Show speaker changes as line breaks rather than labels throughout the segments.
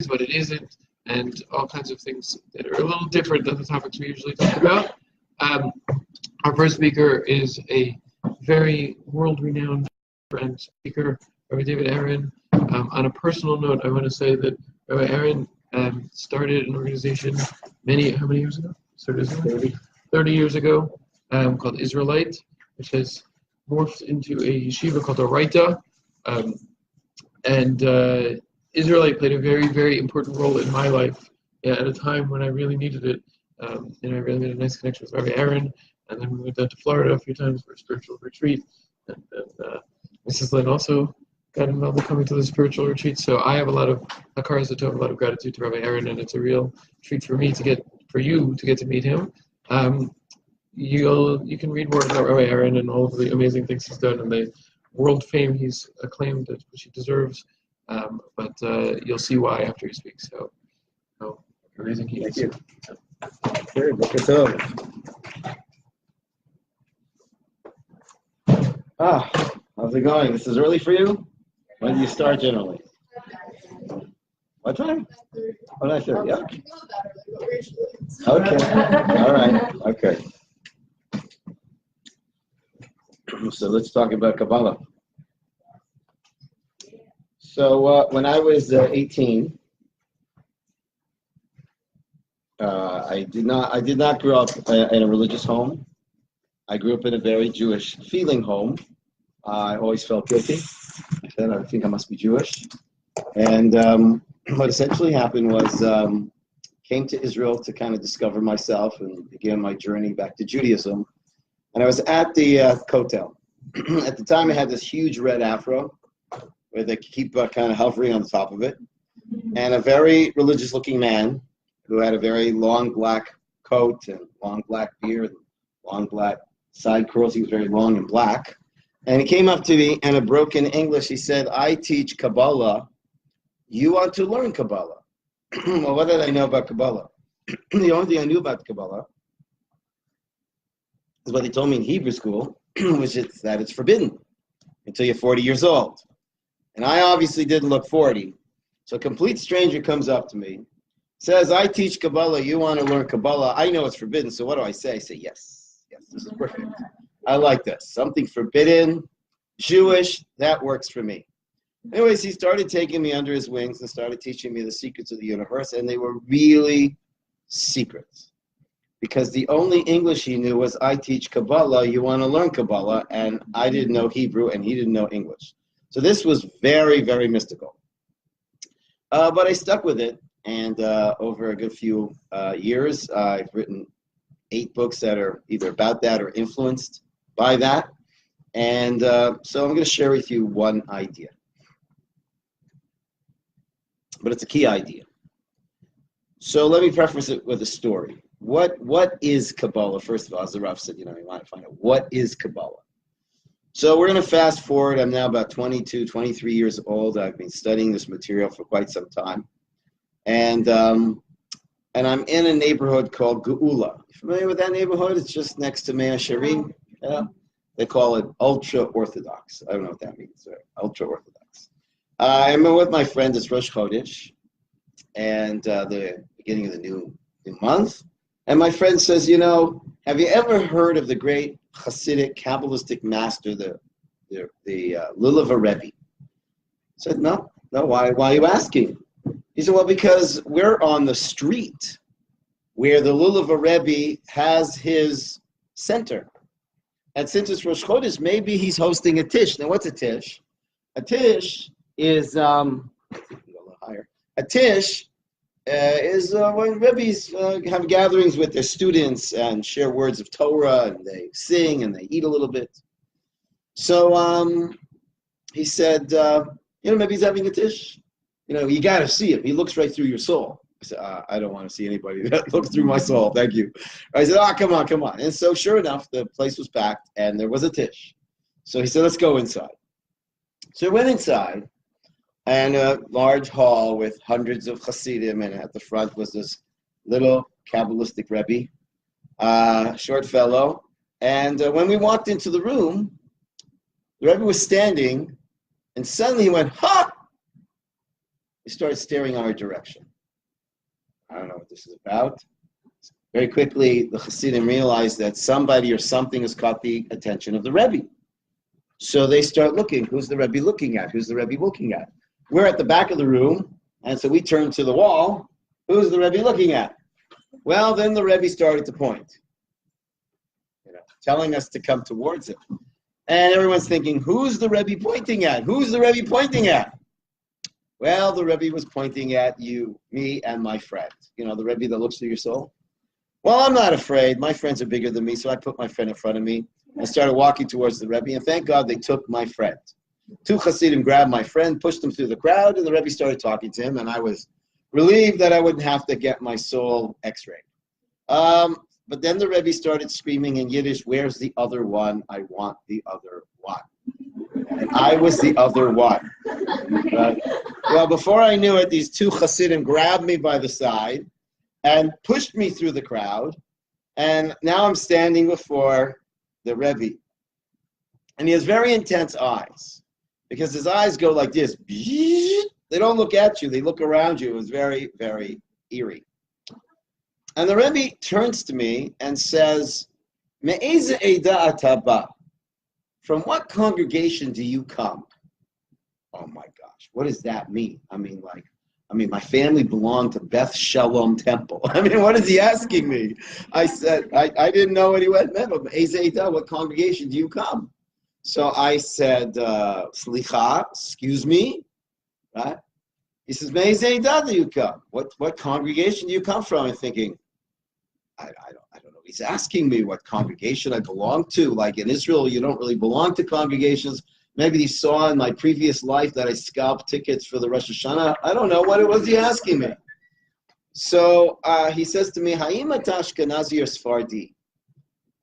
is, what it isn't, and all kinds of things that are a little different than the topics we usually talk about. Our first speaker is a very world-renowned and speaker, Rabbi David Aaron. On a personal note, I want to say that Rabbi Aaron started an organization how many years ago? 30 years ago, called Israelite, which has morphed into a yeshiva called Oraita. And Israelite played a very, very important role in my life at a time when I really needed it. And I really made a nice connection with Rabbi Aaron. And then we went down to Florida a few times for a spiritual retreat. And Mrs. Lynn also got involved in coming to the spiritual retreat. So I have a lot of hakaras hatov, a lot of gratitude to Rabbi Aaron, and it's a real treat for you to get to meet him. You can read more about Rabbi Aaron and all of the amazing things he's done and the world fame he's acclaimed, which he deserves. But you'll see why after he speaks. So amazing he is.
Thank you. Okay, book it up. How's it going? This is early for you? When do you start generally? What time? Oh, 9:30. Yeah. Okay. All right. Okay. So let's talk about Kabbalah. So when I was 18, I did not grow up in a religious home. I grew up in a very Jewish feeling home. I always felt guilty. I think I must be Jewish. And what essentially happened was came to Israel to kind of discover myself and begin my journey back to Judaism. And I was at the Kotel. At the time, I had this huge red afro where they keep kind of hovering on the top of it. And a very religious-looking man who had a very long black coat and long black beard, long black side curls. He was very long and black. And he came up to me and in broken English, he said, "I teach Kabbalah. You want to learn Kabbalah." Well, what did I know about Kabbalah? The only thing I knew about Kabbalah is what they told me in Hebrew school, which is that it's forbidden until you're 40 years old. And I obviously didn't look 40. So a complete stranger comes up to me, says, "I teach Kabbalah. You want to learn Kabbalah. I know it's forbidden. So what do I say?" I say, yes, this is perfect. I like this. Something forbidden, Jewish, that works for me. Anyways, he started taking me under his wings and started teaching me the secrets of the universe, and they were really secrets. Because the only English he knew was, "I teach Kabbalah, you want to learn Kabbalah," and I didn't know Hebrew and he didn't know English. So this was very, very mystical. But I stuck with it, and over a good few years, I've written 8 books that are either about that or influenced by that. And so I'm going to share with you one idea. But it's a key idea. So let me preface it with a story. What is Kabbalah? First of all, as the Rav said, you want to find out what is Kabbalah. So we're going to fast forward. I'm now about 22, 23 years old. I've been studying this material for quite some time. And I'm in a neighborhood called Geula. You familiar with that neighborhood? It's just next to Mea Shearim. Yeah. They call it ultra-Orthodox. I don't know what that means. Right? Ultra-Orthodox. I'm with my friend. It's Rosh Chodesh. And the beginning of the new month. And my friend says, have you ever heard of the great Hasidic Kabbalistic master, the Lulav Rebbe? I said, no. Why are you asking? He said, well, because we're on the street where the Lulav Rebbe has his center. And since it's Rosh Chodesh, maybe he's hosting a Tish. Now, what's a Tish? A Tish is, a Tish is when Rebbes have gatherings with their students and share words of Torah, and they sing and they eat a little bit. So he said, maybe he's having a Tish. You got to see him. He looks right through your soul. I said, I don't want to see anybody that looks through my soul. Thank you. I said, come on. And so sure enough, the place was packed and there was a Tish. So he said, let's go inside. So we went inside, and a large hall with hundreds of Hasidim, and at the front was this little Kabbalistic Rebbe, short fellow. And when we walked into the room, the Rebbe was standing, and suddenly he went, ha! They started staring our direction. I don't know what this is about. Very quickly, the Hasidim realized that somebody or something has caught the attention of the Rebbe. So they start looking. Who's the Rebbe looking at? Who's the Rebbe looking at? We're at the back of the room, and so we turn to the wall. Who's the Rebbe looking at? Well, then the Rebbe started to point, telling us to come towards him. And everyone's thinking, who's the Rebbe pointing at? Who's the Rebbe pointing at? Well, the Rebbe was pointing at you, me, and my friend. The Rebbe that looks through your soul. Well, I'm not afraid. My friends are bigger than me, so I put my friend in front of me. I started walking towards the Rebbe, and thank God they took my friend. Two Hasidim grabbed my friend, pushed him through the crowd, and the Rebbe started talking to him, and I was relieved that I wouldn't have to get my soul x-rayed. But then the Rebbe started screaming in Yiddish, where's the other one? I want the other one. And I was the other one. Right? Well, before I knew it, these two Hasidim grabbed me by the side and pushed me through the crowd. And now I'm standing before the Rebbe. And he has very intense eyes, because his eyes go like this. They don't look at you, they look around you. It was very, very eerie. And the Rebbe turns to me and says, Me'eze Eida Ataba? From what congregation do you come? Oh my gosh, what does that mean? I mean, my family belonged to Beth Shalom Temple. What is he asking me? I said, I didn't know what he meant, but Me'eze Eida, what congregation do you come? So I said, Slicha, excuse me, right? He says, Me'eze Eida do you come? What congregation do you come from? I'm thinking, I don't know. He's asking me what congregation I belong to. Like in Israel, you don't really belong to congregations. Maybe he saw in my previous life that I scalped tickets for the Rosh Hashanah. I don't know what it was he asking me. So he says to me, Ha'im ata Ashkenazi or Sfardi?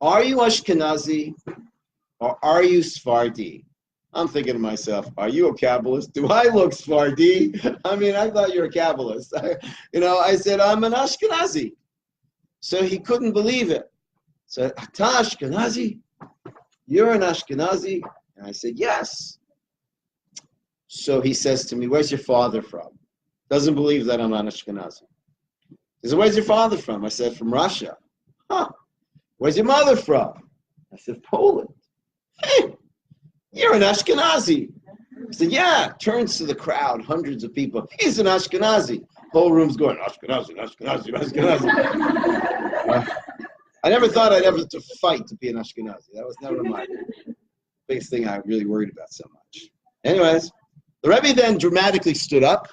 Are you Ashkenazi or are you Sfardi? I'm thinking to myself, are you a Kabbalist? Do I look Sfardi? I thought you were a Kabbalist. I said, I'm an Ashkenazi. So he couldn't believe it. So, Ata Ashkenazi? You're an Ashkenazi? And I said, yes. So he says to me, where's your father from? Doesn't believe that I'm an Ashkenazi. He said, where's your father from? I said, from Russia. Huh. Where's your mother from? I said, Poland. Hey, you're an Ashkenazi. I said, yeah. Turns to the crowd, hundreds of people. He's an Ashkenazi. Whole room's going, Ashkenazi, Ashkenazi, Ashkenazi. I never thought I'd ever have to fight to be an Ashkenazi. That was never my biggest thing I really worried about so much. Anyways, the Rebbe then dramatically stood up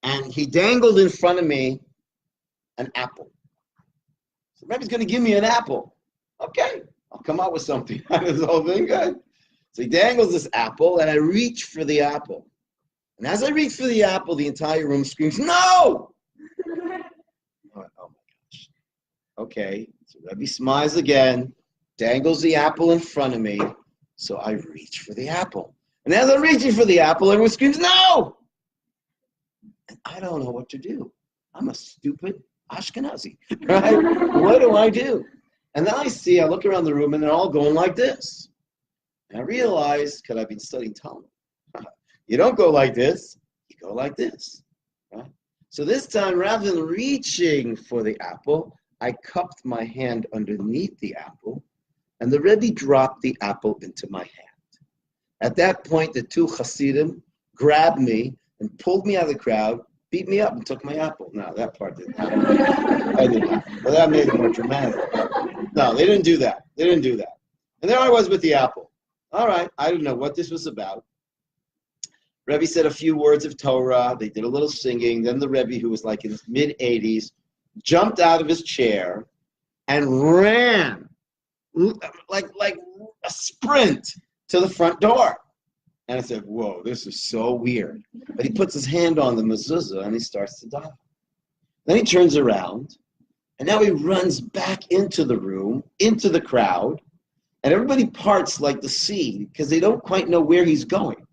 and he dangled in front of me an apple. So the Rebbe's going to give me an apple. Okay, I'll come out with something out of this whole thing. Good. So he dangles this apple and I reach for the apple. And as I reach for the apple, the entire room screams, no! Oh my gosh. Okay, so Rebbe smiles again, dangles the apple in front of me, so I reach for the apple. And as I'm reaching for the apple, everyone screams, no! And I don't know what to do. I'm a stupid Ashkenazi, right? What do I do? And then I look around the room, and they're all going like this. And I realize, because I've been studying Talmud, you don't go like this, you go like this. Right? So this time, rather than reaching for the apple, I cupped my hand underneath the apple, and the Rebbe dropped the apple into my hand. At that point, the two Hasidim grabbed me and pulled me out of the crowd, beat me up, and took my apple. No, that part didn't happen. I did not. Well, that made it more dramatic. No, they didn't do that. They didn't do that. And there I was with the apple. All right, I didn't know what this was about. Rebbe said a few words of Torah. They did a little singing. Then the Rebbe, who was like in his mid-80s, jumped out of his chair and ran like a sprint to the front door. And I said, whoa, this is so weird. But he puts his hand on the mezuzah and he starts to die. Then he turns around and now he runs back into the room, into the crowd, and everybody parts like the sea because they don't quite know where he's going.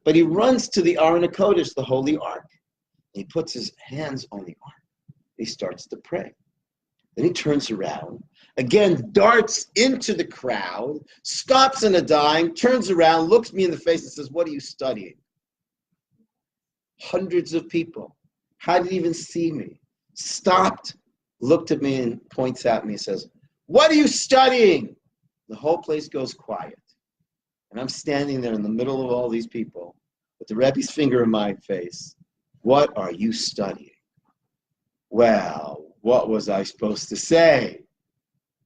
But he runs to the Aron HaKodesh, the Holy Ark. He puts his hands on the Ark. He starts to pray. Then he turns around, again darts into the crowd, stops in a dime, turns around, looks me in the face and says, what are you studying? hundreds of people, hadn't even seen me, stopped, looked at me and points at me and says, "What are you studying?" The whole place goes quiet. And I'm standing there in the middle of all these people with the Rebbe's finger in my face. "What are you studying?" Well, what was I supposed to say?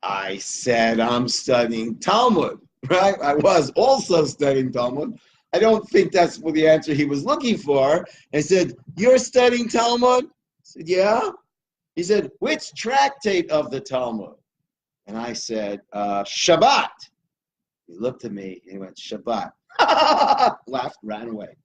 I said, "I'm studying Talmud," right? I was also studying Talmud. I don't think that's what the answer he was looking for. I said, "You're studying Talmud?" I said, "Yeah." He said, "Which tractate of the Talmud?" And I said, "Shabbat." He looked at me and he went, "Shabbat." Laughed, ran away.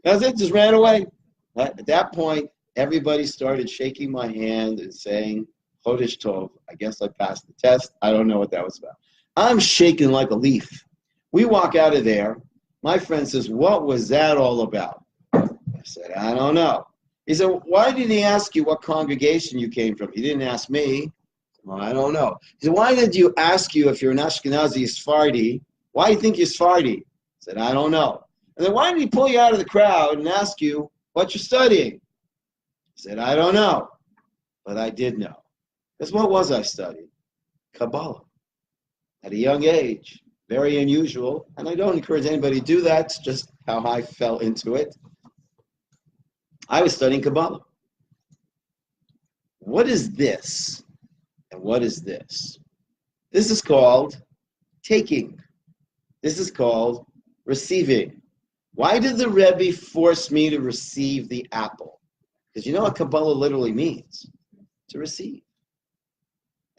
That's it, just ran away. At that point, everybody started shaking my hand and saying, "Chodesh Tov." I guess I passed the test. I don't know what that was about. I'm shaking like a leaf. We walk out of there. My friend says, "What was that all about?" I said, "I don't know." He said, "Why didn't he ask you what congregation you came from?" He didn't ask me. Well, I don't know. He said, "Why did you ask you if you're an Ashkenazi Sephardi? Why do you think you're Sephardi?" I said, "I don't know." And then why did he pull you out of the crowd and ask you what you're studying? I said, "I don't know." But I did know. Because what was I studying? Kabbalah. At a young age. Very unusual. And I don't encourage anybody to do that. It's just how I fell into it. I was studying Kabbalah. What is this? And what is this? This is called taking. This is called receiving. Why did the Rebbe force me to receive the apple? Because you know what Kabbalah literally means? To receive.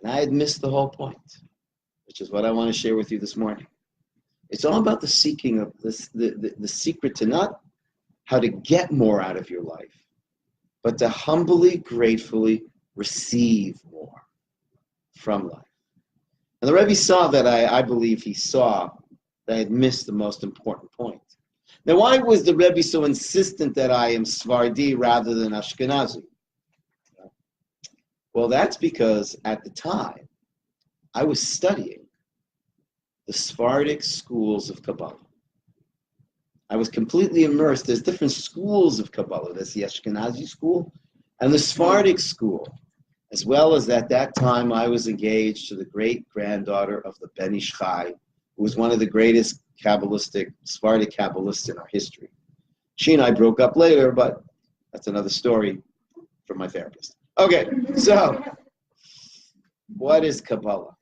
And I had missed the whole point, which is what I want to share with you this morning. It's all about the seeking of this, the secret to not how to get more out of your life, but to humbly, gratefully receive more from life. And the Rebbe saw that I believe he saw that I had missed the most important point. Now, why was the Rebbe so insistent that I am Sephardi rather than Ashkenazi? Well, that's because at the time, I was studying the Sephardic schools of Kabbalah. I was completely immersed. There's different schools of Kabbalah. There's the Ashkenazi school and the Sephardic school, as well as at that time I was engaged to the great-granddaughter of the Ben Ish Chai, who was one of the greatest Sephardic Kabbalists in our history. She and I broke up later, but that's another story from my therapist. Okay, so what is Kabbalah?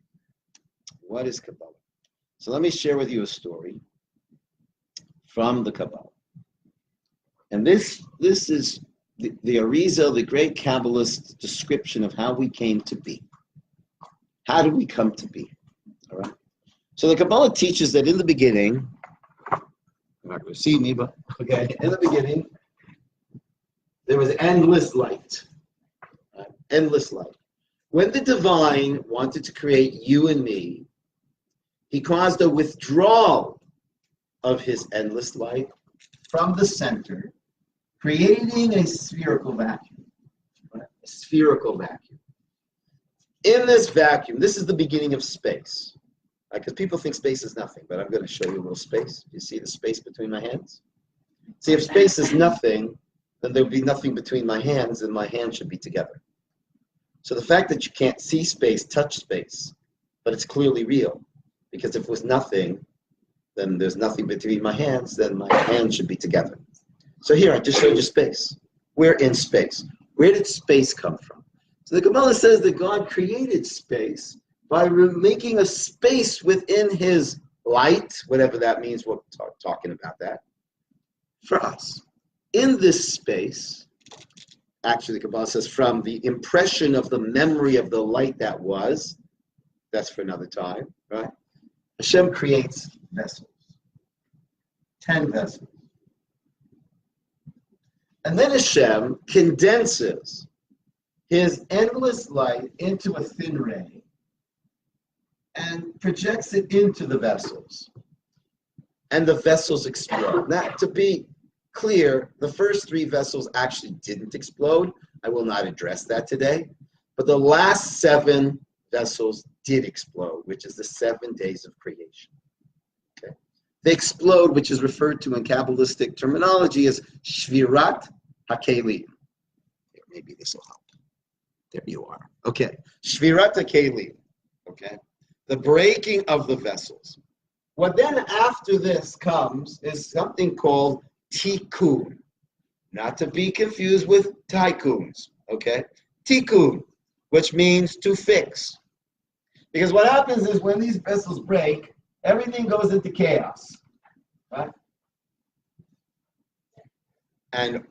What is Kabbalah? So let me share with you a story from the Kabbalah. And this is the Arizal, the great Kabbalist description of how we came to be. How do we come to be? All right. So the Kabbalah teaches that in the beginning, you're not going to see me, but okay, in the beginning, there was endless light. Endless light. When the divine wanted to create you and me, he caused a withdrawal of his endless light from the center, creating a spherical vacuum. Right? A spherical vacuum. In this vacuum, this is the beginning of space. Because people think space is nothing, but I'm going to show you a little space. You see the space between my hands? See, if space is nothing, then there would be nothing between my hands, and my hands should be together. So the fact that you can't see space, touch space, but it's clearly real, because if it was nothing, then there's nothing between my hands, then my hands should be together. So here, I just showed you space. We're in space. Where did space come from? So the Kabbalah says that God created space by making a space within his light, whatever that means, we're talking about that, for us. In this space, actually the Kabbalah says from the impression of the memory of the light that was, that's for another time, right? Hashem creates vessels, 10 vessels. And then Hashem condenses his endless light into a thin ray and projects it into the vessels. And the vessels explode. Now, to be clear, the first 3 vessels actually didn't explode. I will not address that today. But the last 7 vessels did explode, which is the 7 days of creation. Okay? they explode, which is referred to in Kabbalistic terminology as Shvirat HaKelim. Maybe this will help. There you are. Okay. Shvirat HaKelim. Okay. The breaking of the vessels. What then after this comes is something called tikkun. Not to be confused with tycoons. Okay. Tikkun, which means to fix. Because what happens is when these vessels break, everything goes into chaos. Right? And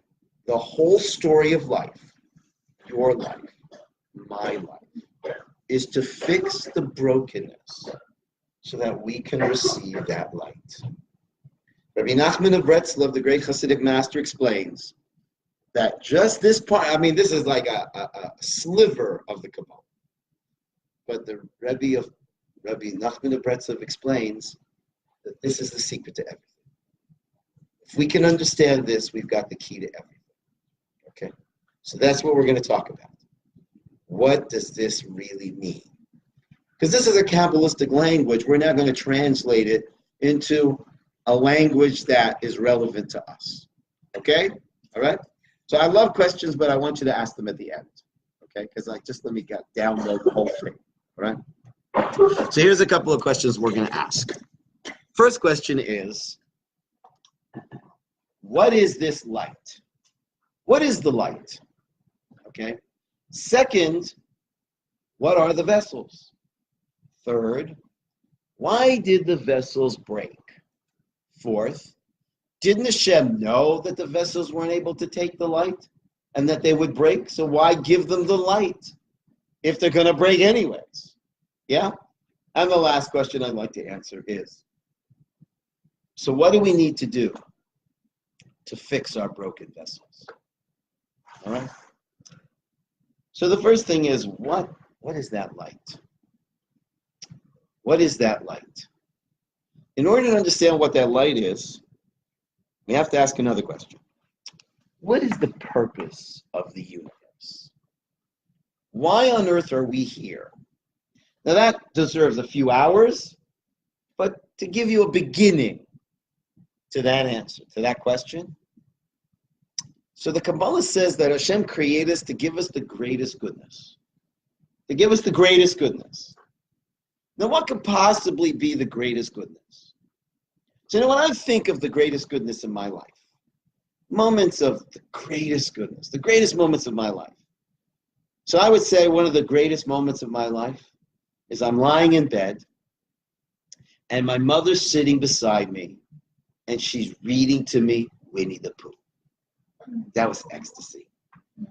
the whole story of life, your life, my life, is to fix the brokenness so that we can receive that light. Rabbi Nachman of Breslov, the great Hasidic master, explains that just this part, I mean, this is like a sliver of the Kabbalah. But the Rabbi Nachman of Breslov explains that this is the secret to everything. If we can understand this, we've got the key to everything. Okay? So that's what we're going to talk about. What does this really mean? Because this is a Kabbalistic language. We're now going to translate it into a language that is relevant to us. Okay? All right? So I love questions, but I want you to ask them at the end. Okay? Because let me download the whole thing. All right? So here's a couple of questions we're going to ask. First question is, what is this light? What is the light? Okay? Second, what are the vessels? Third, why did the vessels break? Fourth, didn't Hashem know that the vessels weren't able to take the light and that they would break? So why give them the light if they're going to break anyways? Yeah? And the last question I'd like to answer is, so what do we need to do to fix our broken vessels? All right? So the first thing is, what is that light? What is that light? In order to understand what that light is, we have to ask another question. What is the purpose of the universe? Why on earth are we here? Now that deserves a few hours, but to give you a beginning to that answer, to that question. So the Kabbalah says that Hashem created us to give us the greatest goodness. To give us the greatest goodness. Now what could possibly be the greatest goodness? So when I think of the greatest goodness in my life, moments of the greatest goodness, the greatest moments of my life. So I would say one of the greatest moments of my life is I'm lying in bed and my mother's sitting beside me and she's reading to me Winnie the Pooh. That was ecstasy.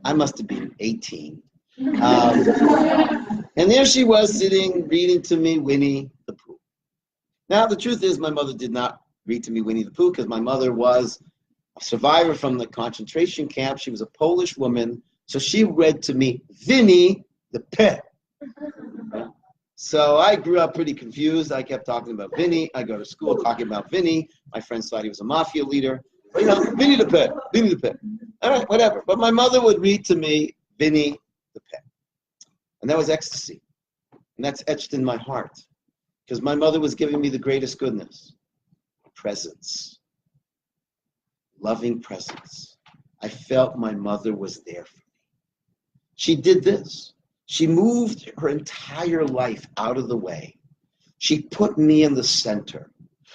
I must have been 18. And there she was sitting, reading to me Winnie the Pooh. Now, the truth is my mother did not read to me Winnie the Pooh because my mother was a survivor from the concentration camp. She was a Polish woman. So she read to me Winnie the Pooh. So I grew up pretty confused. I kept talking about Vinny. I go to school talking about Vinny. My friends thought he was a mafia leader. But, Vinny the Pooh, Vinny the Pooh. All right, whatever. But my mother would read to me Vinny the Pooh. And that was ecstasy. And that's etched in my heart. Because my mother was giving me the greatest goodness. Presence. Loving presence. I felt my mother was there for me. She did this. She moved her entire life out of the way. She put me in the center.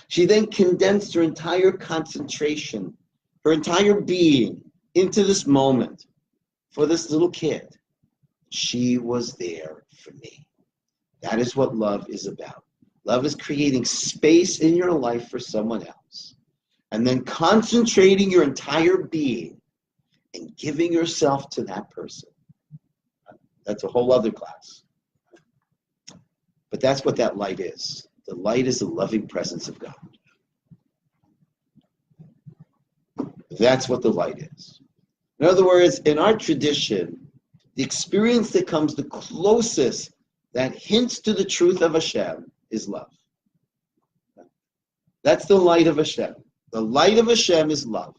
She then condensed her entire concentration, her entire being into this moment for this little kid. She was there for me. That is what love is about. Love is creating space in your life for someone else and then concentrating your entire being and giving yourself to that person. That's a whole other class. But that's what that light is. The light is the loving presence of God. That's what the light is. In other words, in our tradition, the experience that comes the closest that hints to the truth of Hashem is love. That's the light of Hashem. The light of Hashem is love.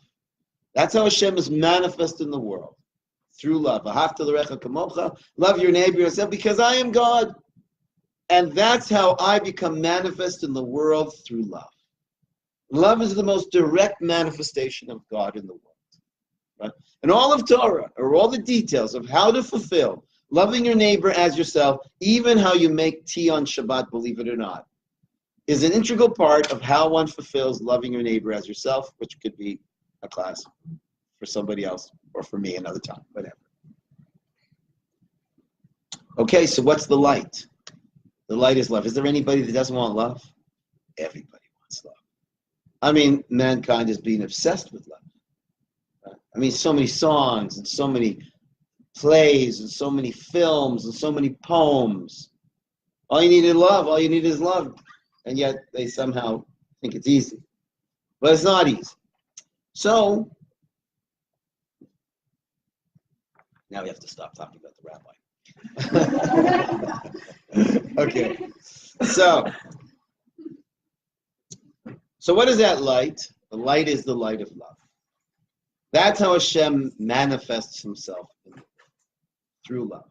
That's how Hashem is manifest in the world. Through love. Love your neighbor yourself because I am God. And that's how I become manifest in the world through love. Love is the most direct manifestation of God in the world. Right? And all of Torah, or all the details of how to fulfill loving your neighbor as yourself, even how you make tea on Shabbat, believe it or not, is an integral part of how one fulfills loving your neighbor as yourself, which could be a class for somebody else or for me another time, whatever. Okay, so what's the light? The light is love. Is there anybody that doesn't want love? Everybody wants love. I mean, mankind is being obsessed with love. I mean, so many songs and so many plays and so many films and so many poems. All you need is love. All you need is love. And yet they somehow think it's easy. But it's not easy. So, now we have to stop talking about the rabbi. Okay. So what is that light? The light is the light of love. That's how Hashem manifests himself through love.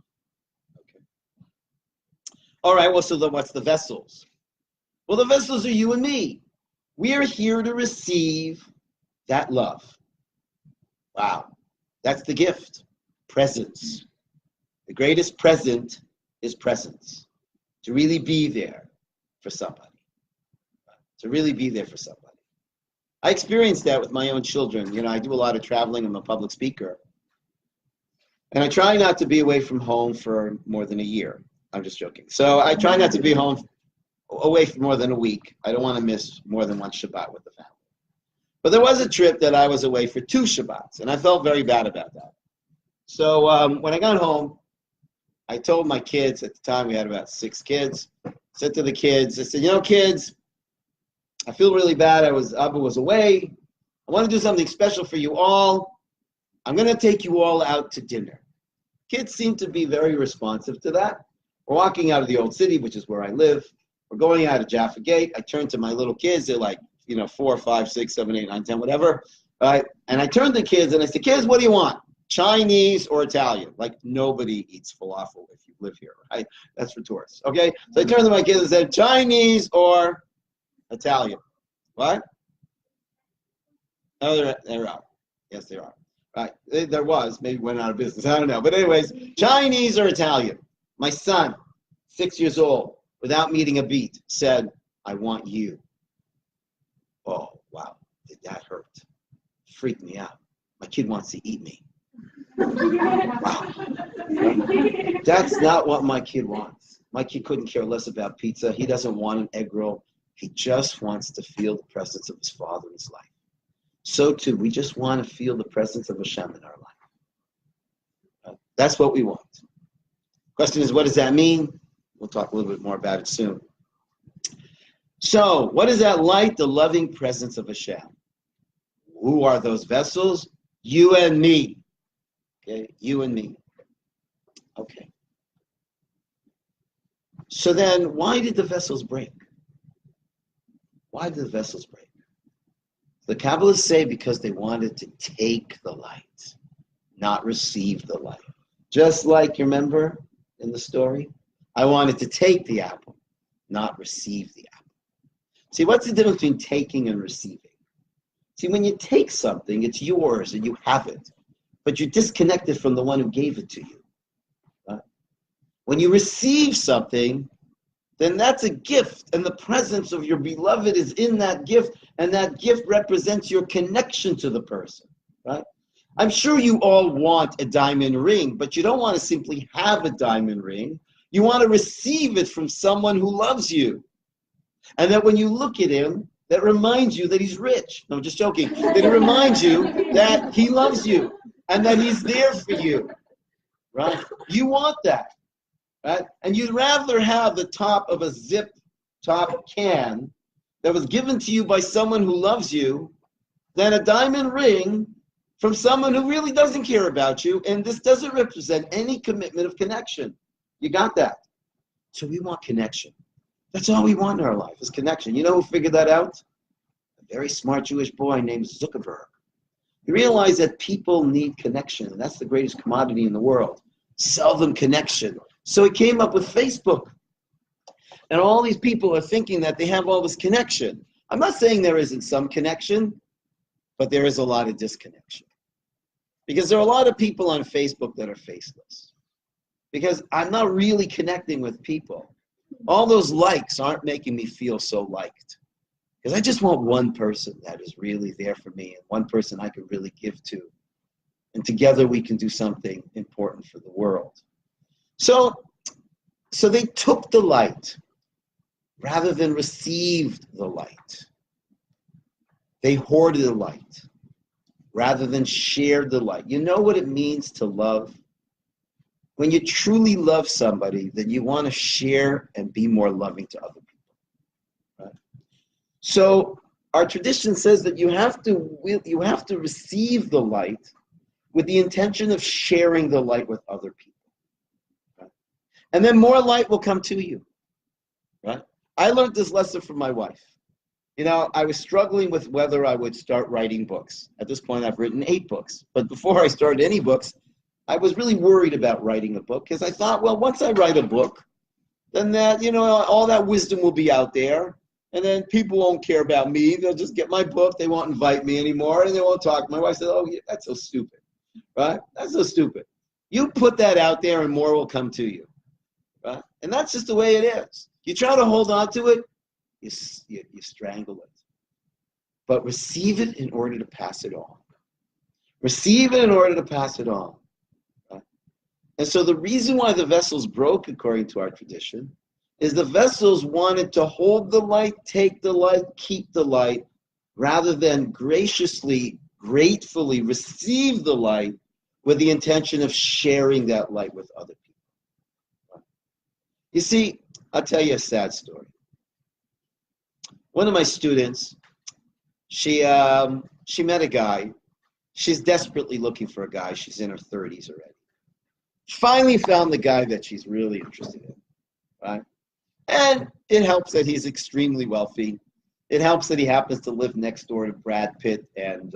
Okay. All right, well, so what's the vessels? Well, the vessels are you and me. We are here to receive that love. Wow. That's the gift. Presence. The greatest present is presence. To really be there for somebody. To really be there for somebody. I experienced that with my own children. You know, I do a lot of traveling. I'm a public speaker. And I try not to be away from home for more than a year. I'm just joking. So I try not to be away for more than a week. I don't want to miss more than one Shabbat with the family. But there was a trip that I was away for 2 Shabbats, and I felt very bad about that. So when I got home, I told my kids, at the time we had about 6 kids, said to the kids, I said, you know, kids, I feel really bad. Abba was away. I want to do something special for you all. I'm going to take you all out to dinner. Kids seem to be very responsive to that. We're walking out of the old city, which is where I live. We're going out of Jaffa Gate. I turn to my little kids. They're like, 4, 5, 6, 7, 8, 9, 10, whatever. Right? And I turn to the kids and I say, kids, what do you want? Chinese or Italian? Like, nobody eats falafel if you live here, right? That's for tourists. Okay? So I turned to my kids and said, Chinese or Italian. What? Oh, they're out. Yes, they are. Right. There was. Maybe went out of business. I don't know. But anyways, Chinese or Italian? My son, 6 years old, without meeting a beat, said, I want you. Oh, wow. Did that hurt? Freaked me out. My kid wants to eat me. Wow. That's not what my kid wants. My kid couldn't care less about pizza. He doesn't want an egg roll. He just wants to feel the presence of his father in his life. So too, we just want to feel the presence of Hashem in our life. That's what we want. Question is, what does that mean? We'll talk a little bit more about it soon. So, what is that light? The loving presence of Hashem. Who are those vessels? You and me. Okay, you and me. Okay. So then, why did the vessels break? Why did the vessels break? The Kabbalists say because they wanted to take the light, not receive the light. Just like, you remember in the story? I wanted to take the apple, not receive the apple. See, what's the difference between taking and receiving? See, when you take something, it's yours and you have it, but you're disconnected from the one who gave it to you. When you receive something, then that's a gift, and the presence of your beloved is in that gift, and that gift represents your connection to the person, right? I'm sure you all want a diamond ring, but you don't want to simply have a diamond ring. You want to receive it from someone who loves you. And that when you look at him, that reminds you that he's rich. No, I'm just joking. That it reminds you that he loves you and that he's there for you, right? You want that. Right? And you'd rather have the top of a zip top can that was given to you by someone who loves you than a diamond ring from someone who really doesn't care about you, and this doesn't represent any commitment of connection. You got that? So we want connection. That's all we want in our life is connection. You know who figured that out? A very smart Jewish boy named Zuckerberg. He realized that people need connection, and that's the greatest commodity in the world. Sell them connection. So he came up with Facebook. And all these people are thinking that they have all this connection. I'm not saying there isn't some connection, but there is a lot of disconnection. Because there are a lot of people on Facebook that are faceless. Because I'm not really connecting with people. All those likes aren't making me feel so liked. Because I just want one person that is really there for me and one person I can really give to. And together we can do something important for the world. So they took the light rather than received the light. They hoarded the light rather than shared the light. You know what it means to love? When you truly love somebody, then you want to share and be more loving to other people. Right? So our tradition says that you have to receive the light with the intention of sharing the light with other people. Right? And then more light will come to you. Right? I learned this lesson from my wife. You know, I was struggling with whether I would start writing books. At this point, I've written 8 books. But before I started any books, I was really worried about writing a book because I thought, well, once I write a book, then that, you know, all that wisdom will be out there. And then people won't care about me. They'll just get my book. They won't invite me anymore, and they won't talk. My wife said, oh, yeah, that's so stupid. Right? That's so stupid. You put that out there and more will come to you. Right? And that's just the way it is. You try to hold on to it, you strangle it. But receive it in order to pass it on. Receive it in order to pass it on. Right? And so the reason why the vessels broke, according to our tradition, is the vessels wanted to hold the light, take the light, keep the light, rather than graciously, gratefully receive the light with the intention of sharing that light with other people. Right? You see, I'll tell you a sad story. One of my students, she met a guy. She's desperately looking for a guy. She's in her 30s already. She finally found the guy that she's really interested in, right? And it helps that he's extremely wealthy. It helps that he happens to live next door to Brad Pitt and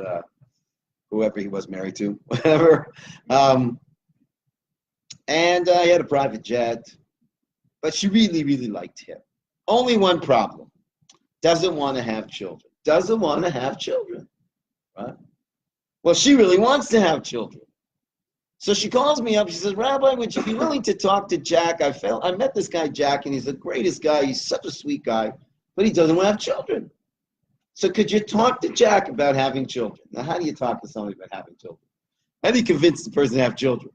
whoever he was married to, whatever. And he had a private jet. But she really, really liked him. Only one problem. Doesn't want to have children. Doesn't want to have children. Right? Well, she really wants to have children. So she calls me up. She says, Rabbi, would you be willing to talk to Jack? I met this guy, Jack, and he's the greatest guy. He's such a sweet guy, but he doesn't want to have children. So could you talk to Jack about having children? Now, how do you talk to somebody about having children? How do you convince the person to have children?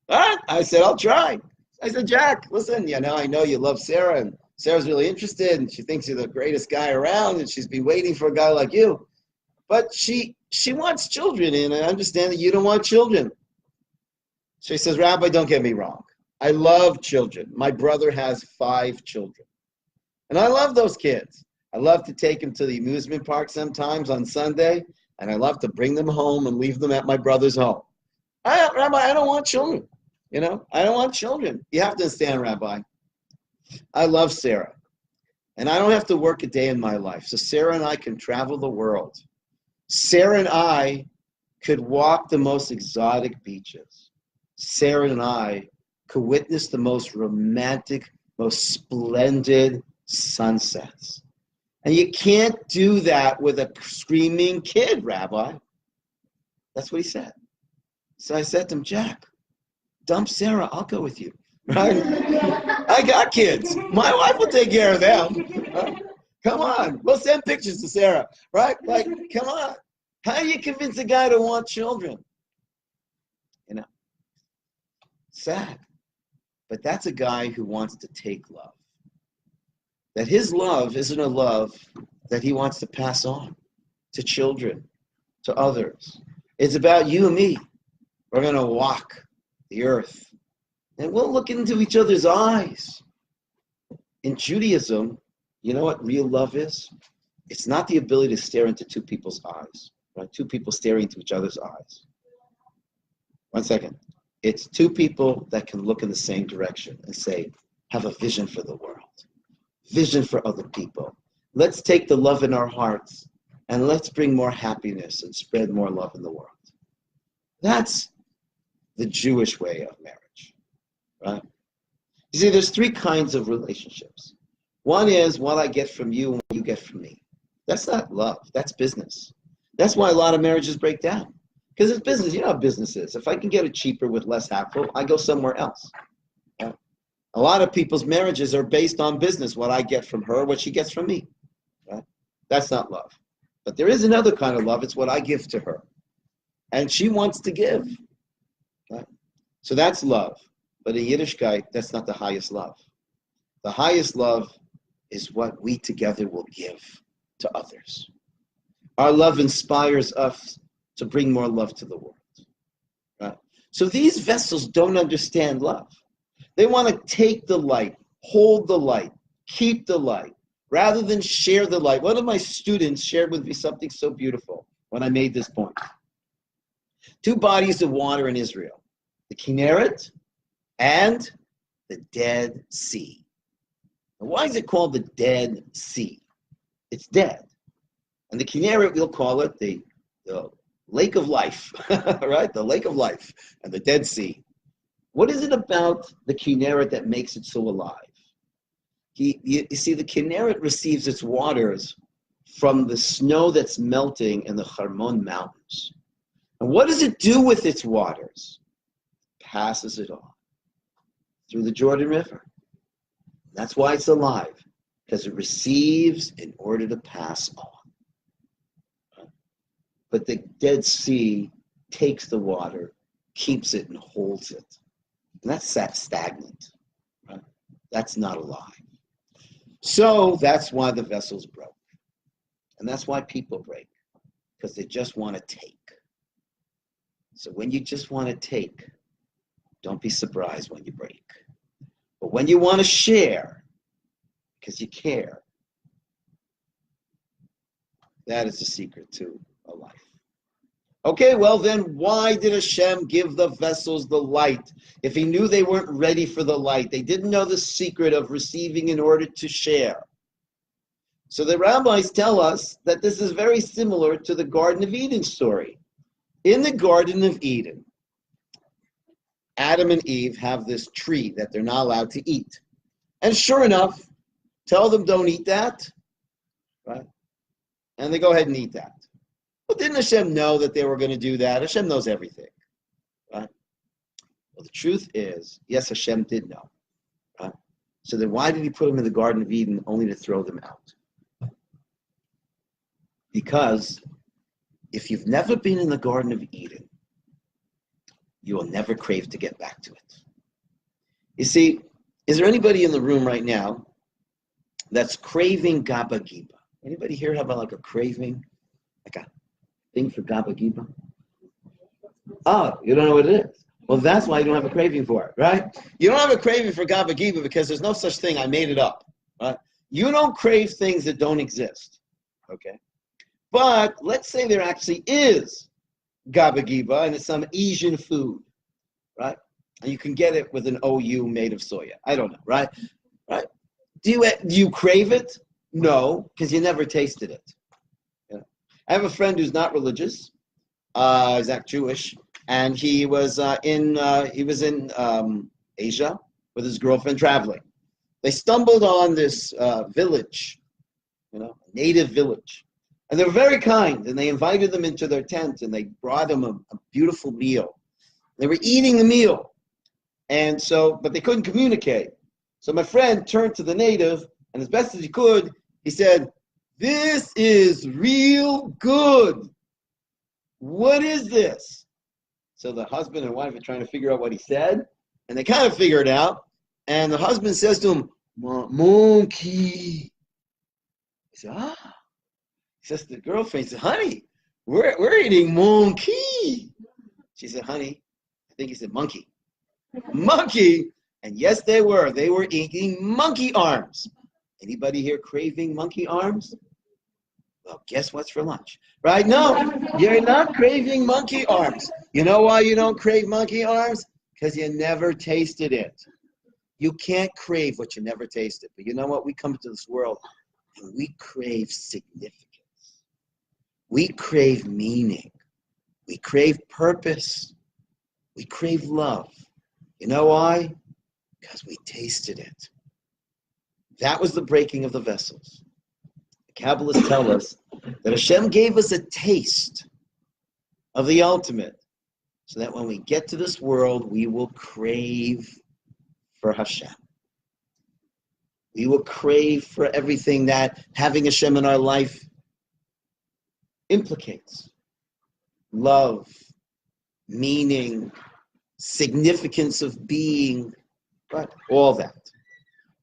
All right. I said, I'll try. I said, Jack, listen, I know you love Sarah, and Sarah's really interested, and she thinks you're the greatest guy around, and she's been waiting for a guy like you. But she wants children, and I understand that you don't want children. She says, Rabbi, don't get me wrong. I love children. My brother has 5 children. And I love those kids. I love to take them to the amusement park sometimes on Sunday, and I love to bring them home and leave them at my brother's home. Rabbi, I don't want children. I don't want children. You have to understand, Rabbi. I love Sarah. And I don't have to work a day in my life. So Sarah and I can travel the world. Sarah and I could walk the most exotic beaches. Sarah and I could witness the most romantic, most splendid sunsets. And you can't do that with a screaming kid, Rabbi. That's what he said. So I said to him, Jack, dump Sarah, I'll go with you. Right? I got kids. My wife will take care of them. Right? Come on. We'll send pictures to Sarah. Right? Like, come on. How do you convince a guy to want children? Sad. But that's a guy who wants to take love. That his love isn't a love that he wants to pass on to children, to others. It's about you and me. We're going to walk the earth. And we'll look into each other's eyes. In Judaism, you know what real love is? It's not the ability to stare into 2 people's eyes. Right? 2 people staring into each other's eyes. 1 second. It's 2 people that can look in the same direction and say, have a vision for the world. Vision for other people. Let's take the love in our hearts and let's bring more happiness and spread more love in the world. That's the Jewish way of marriage, right? You see, there's 3 kinds of relationships. One is what I get from you and what you get from me. That's not love. That's business. That's why a lot of marriages break down. Because it's business. You know how business is. If I can get it cheaper with less hassle, I go somewhere else. Right? A lot of people's marriages are based on business. What I get from her, what she gets from me. Right? That's not love. But there is another kind of love. It's what I give to her. And she wants to give. Right? So that's love. But in Yiddishkeit, that's not the highest love. The highest love is what we together will give to others. Our love inspires us to bring more love to the world. Right? So these vessels don't understand love. They want to take the light, hold the light, keep the light, rather than share the light. One of my students shared with me something so beautiful when I made this point. 2 bodies of water in Israel, the Kinneret and the Dead Sea. Now, why is it called the Dead Sea? It's dead. And the Kinneret, we'll call it the Lake of Life, right? The Lake of Life and the Dead Sea. What is it about the Kinneret that makes it so alive? You see, the Kinneret receives its waters from the snow that's melting in the Hermon Mountains. And what does it do with its waters? Passes it on through the Jordan River. That's why it's alive, because it receives in order to pass on. But the Dead Sea takes the water, keeps it, and holds it. And that's stagnant. Right? That's not alive. So that's why the vessels broke. And that's why people break, because they just want to take. So when you just want to take, don't be surprised when you break. But when you want to share, because you care, that is the secret to a life. Okay, well then, why did Hashem give the vessels the light? If he knew they weren't ready for the light, they didn't know the secret of receiving in order to share. So the rabbis tell us that this is very similar to the Garden of Eden story. In the Garden of Eden, Adam and Eve have this tree that they're not allowed to eat. And sure enough, tell them don't eat that, right? And they go ahead and eat that. Well, didn't Hashem know that they were going to do that? Hashem knows everything, right? Well, the truth is, yes, Hashem did know, right? So then why did he put them in the Garden of Eden only to throw them out? Because if you've never been in the Garden of Eden, you will never crave to get back to it. You see, is there anybody in the room right now that's craving Gaba Giba? Anybody here have like a craving, like a thing for Gaba Giba? Oh, you don't know what it is. Well, that's why you don't have a craving for it, right? You don't have a craving for Gaba Giba because there's no such thing. I made it up, right? You don't crave things that don't exist, okay? But let's say there actually is Gaba Giba and it's some Asian food, right? And you can get it with an OU made of soya. I don't know, right? Right? Do you crave it? No, because you never tasted it. Yeah. I have a friend who's not religious. He's not Jewish, and he was in Asia with his girlfriend traveling. They stumbled on this village, a native village, and they were very kind. And they invited them into their tent, and they brought them a beautiful meal. They were eating the meal, but they couldn't communicate. So my friend turned to the native, and as best as he could, he said, "This is real good. What is this?" So the husband and wife are trying to figure out what he said, and they kind of figure it out. And the husband says to him, "Monkey." He said, "Ah." He says to the girlfriend, he said, "Honey, we're eating monkey." She said, "Honey," I think he said monkey. Monkey. And yes, they were. They were eating monkey arms. Anybody here craving monkey arms? Well, guess what's for lunch? Right? No, you're not craving monkey arms. You know why you don't crave monkey arms? Because you never tasted it. You can't crave what you never tasted. But you know what? We come into this world and we crave significance. We crave meaning. We crave purpose. We crave love. You know why? Because we tasted it. That was the breaking of the vessels. The Kabbalists tell us that Hashem gave us a taste of the ultimate, so that when we get to this world, we will crave for Hashem. We will crave for everything that having Hashem in our life implicates. Love, meaning, significance of being, right? All that.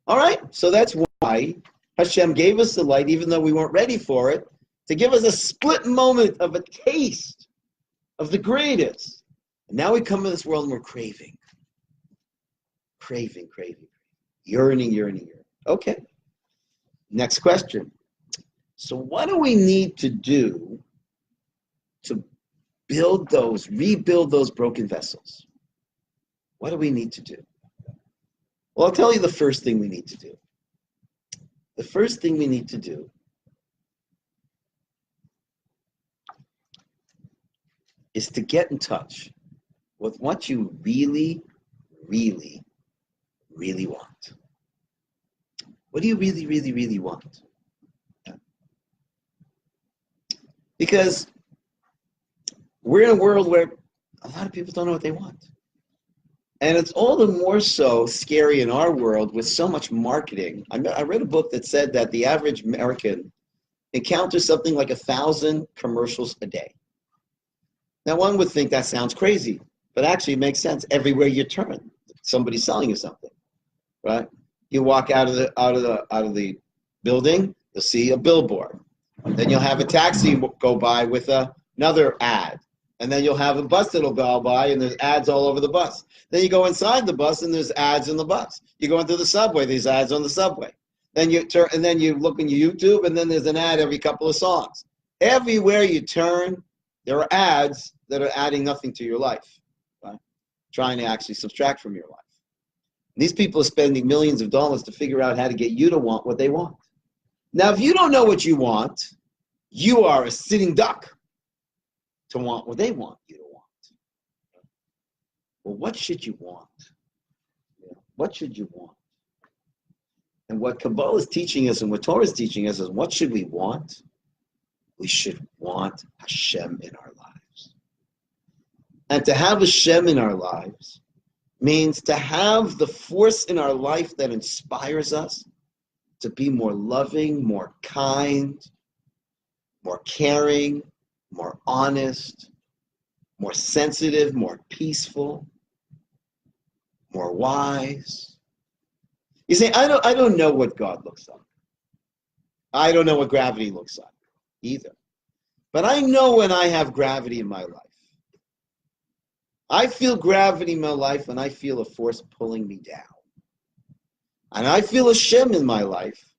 All right, so that's why Hashem gave us the light, even though we weren't ready for it, to give us a split moment of a taste of the greatest. And now we come to this world and we're craving. Craving. Yearning. Okay. Next question. So what do we need to do to rebuild those broken vessels? What do we need to do? Well, I'll tell you the first thing we need to do. The first thing we need to do is to get in touch with what you really, really, really want. What do you really, really, really want? Because we're in a world where a lot of people don't know what they want. And it's all the more so scary in our world with so much marketing. I read a book that said that the average American encounters something like 1,000 commercials a day. Now, one would think that sounds crazy, but actually it makes sense. Everywhere you turn, somebody's selling you something, right? You walk out of the building, you'll see a billboard. Then you'll have a taxi go by with another ad. And then you'll have a bus that'll go by, and there's ads all over the bus. Then you go inside the bus, and there's ads in the bus. You go into the subway, there's ads on the subway. Then you turn, and then you look in your YouTube, and then there's an ad every couple of songs. Everywhere you turn, there are ads that are adding nothing to your life, right? Trying to actually subtract from your life. And these people are spending millions of dollars to figure out how to get you to want what they want. Now, if you don't know what you want, you are a sitting duck to want what they want you to want. Well, what should you want? What should you want? And what Kabbalah is teaching us and what Torah is teaching us is, what should we want? We should want Hashem in our lives. And to have Hashem in our lives means to have the force in our life that inspires us to be more loving, more kind, more caring, more honest, more sensitive, more peaceful, more wise. You say, I don't know what God looks like. I don't know what gravity looks like either. But I know when I have gravity in my life. I feel gravity in my life when I feel a force pulling me down. And I feel Hashem in my life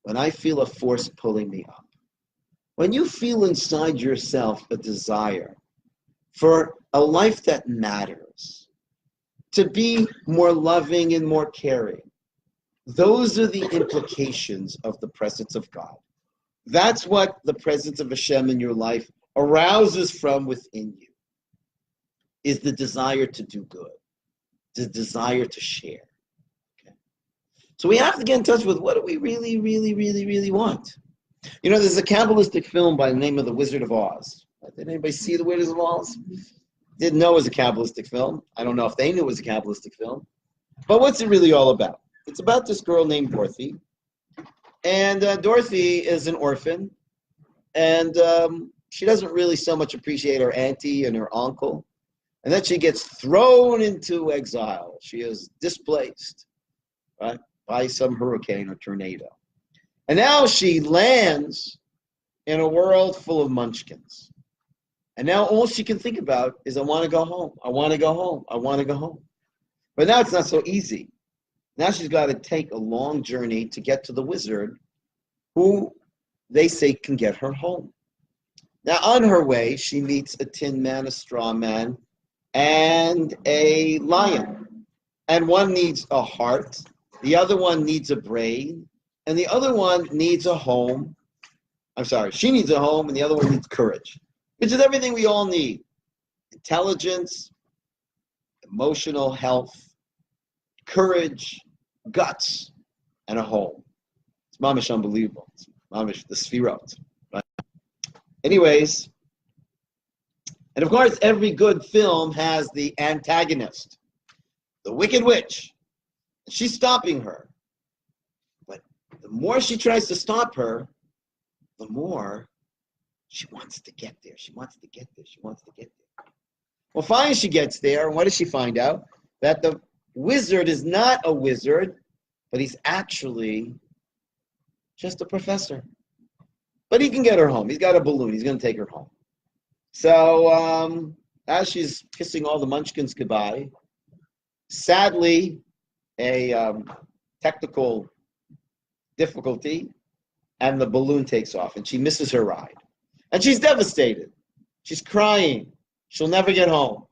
when I feel a force pulling me up. When you feel inside yourself a desire for a life that matters, to be more loving and more caring, those are the implications of the presence of God. That's what the presence of Hashem in your life arouses from within you, is the desire to do good, the desire to share. Okay? So we have to get in touch with what do we really, really, really, really want. You know, there's a Kabbalistic film by the name of The Wizard of Oz. Did anybody see The Wizard of Oz? Didn't know it was a Kabbalistic film. I don't know if they knew it was a Kabbalistic film. But what's it really all about? It's about this girl named Dorothy. And Dorothy is an orphan. And she doesn't really so much appreciate her auntie and her uncle. And then she gets thrown into exile. She is displaced, right, by some hurricane or tornado. And now she lands in a world full of munchkins. And now all she can think about is, I want to go home. I want to go home. I want to go home. But now it's not so easy. Now she's got to take a long journey to get to the wizard who they say can get her home. Now on her way, she meets a tin man, a straw man, and a lion. And one needs a heart. The other one needs a brain. And the other one needs a home. I'm sorry, she needs a home, and the other one needs courage, which is everything we all need. Intelligence, emotional health, courage, guts, and a home. It's mamish unbelievable. Mamish, the Sfirot. Right? Anyways, and of course, every good film has the antagonist, the Wicked Witch. She's stopping her. But the more she tries to stop her, the more she wants to get there. She wants to get there. She wants to get there. Well, finally she gets there, and what does she find out? That the wizard is not a wizard, but he's actually just a professor. But he can get her home. He's got a balloon. He's going to take her home. So as she's kissing all the munchkins goodbye, sadly, a technical difficulty, and the balloon takes off, and she misses her ride. And she's devastated. She's crying. She'll never get home.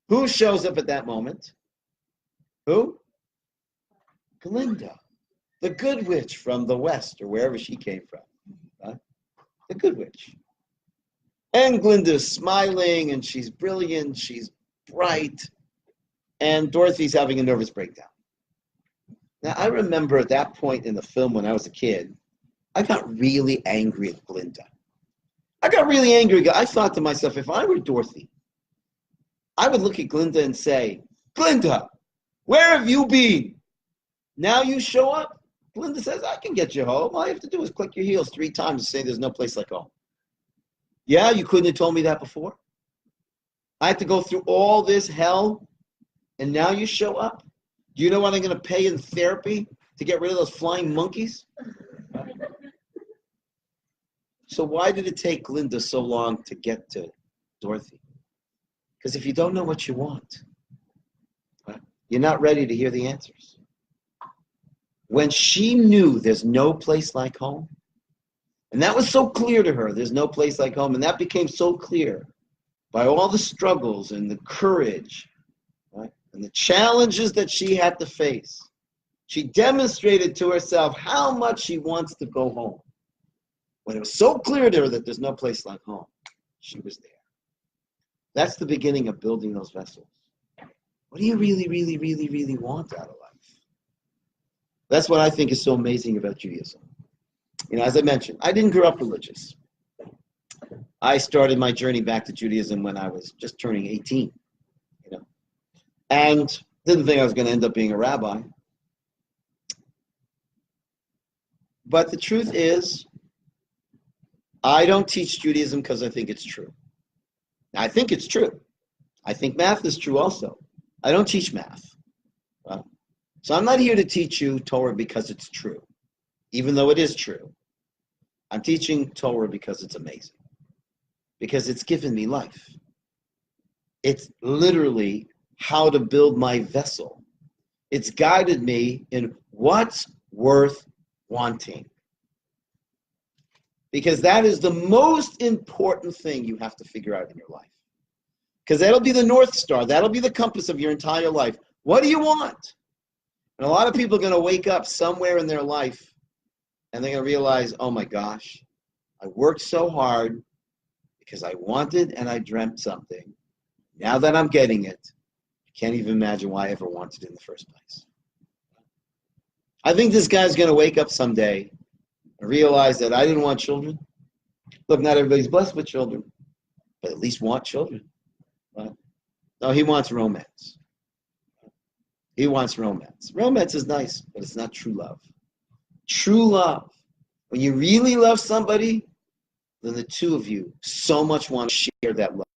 Who shows up at that moment? Who? Glinda, the good witch from the West, or wherever she came from. Huh? The good witch. And Glinda's smiling, and she's brilliant, she's bright, and Dorothy's having a nervous breakdown. Now, I remember at that point in the film when I was a kid, I got really angry at Glinda. I got really angry. I thought to myself, if I were Dorothy, I would look at Glinda and say, Glinda, where have you been? Now you show up? Glinda says, I can get you home. All you have to do is click your heels 3 times and say there's no place like home. Yeah, you couldn't have told me that before? I had to go through all this hell, and now you show up? Do you know what I'm going to pay in therapy to get rid of those flying monkeys? So why did it take Glinda so long to get to Dorothy? Because if you don't know what you want, you're not ready to hear the answers. When she knew there's no place like home, and that was so clear to her, there's no place like home, and that became so clear by all the struggles and the courage, right, and the challenges that she had to face, she demonstrated to herself how much she wants to go home. When it was so clear to her that there's no place like home, she was there. That's the beginning of building those vessels. What do you really, really, really, really want out of life? That's what I think is so amazing about Judaism. You know, as I mentioned, I didn't grow up religious. I started my journey back to Judaism when I was just turning 18, you know, and didn't think I was going to end up being a rabbi. But the truth is, I don't teach Judaism because I think it's true. I think it's true. I think math is true also. I don't teach math. Right? So I'm not here to teach you Torah because it's true, even though it is true. I'm teaching Torah because it's amazing, because it's given me life. It's literally how to build my vessel. It's guided me in what's worth wanting. Because that is the most important thing you have to figure out in your life. Because that'll be the North Star. That'll be the compass of your entire life. What do you want? And a lot of people are going to wake up somewhere in their life and they're going to realize, oh my gosh, I worked so hard because I wanted and I dreamt something. Now that I'm getting it, I can't even imagine why I ever wanted it in the first place. I think this guy's going to wake up someday and realize that I didn't want children. Look, not everybody's blessed with children, but at least want children. Right? No, he wants romance. He wants romance. Romance is nice, but it's not true love. True love. When you really love somebody, then the two of you so much want to share that love.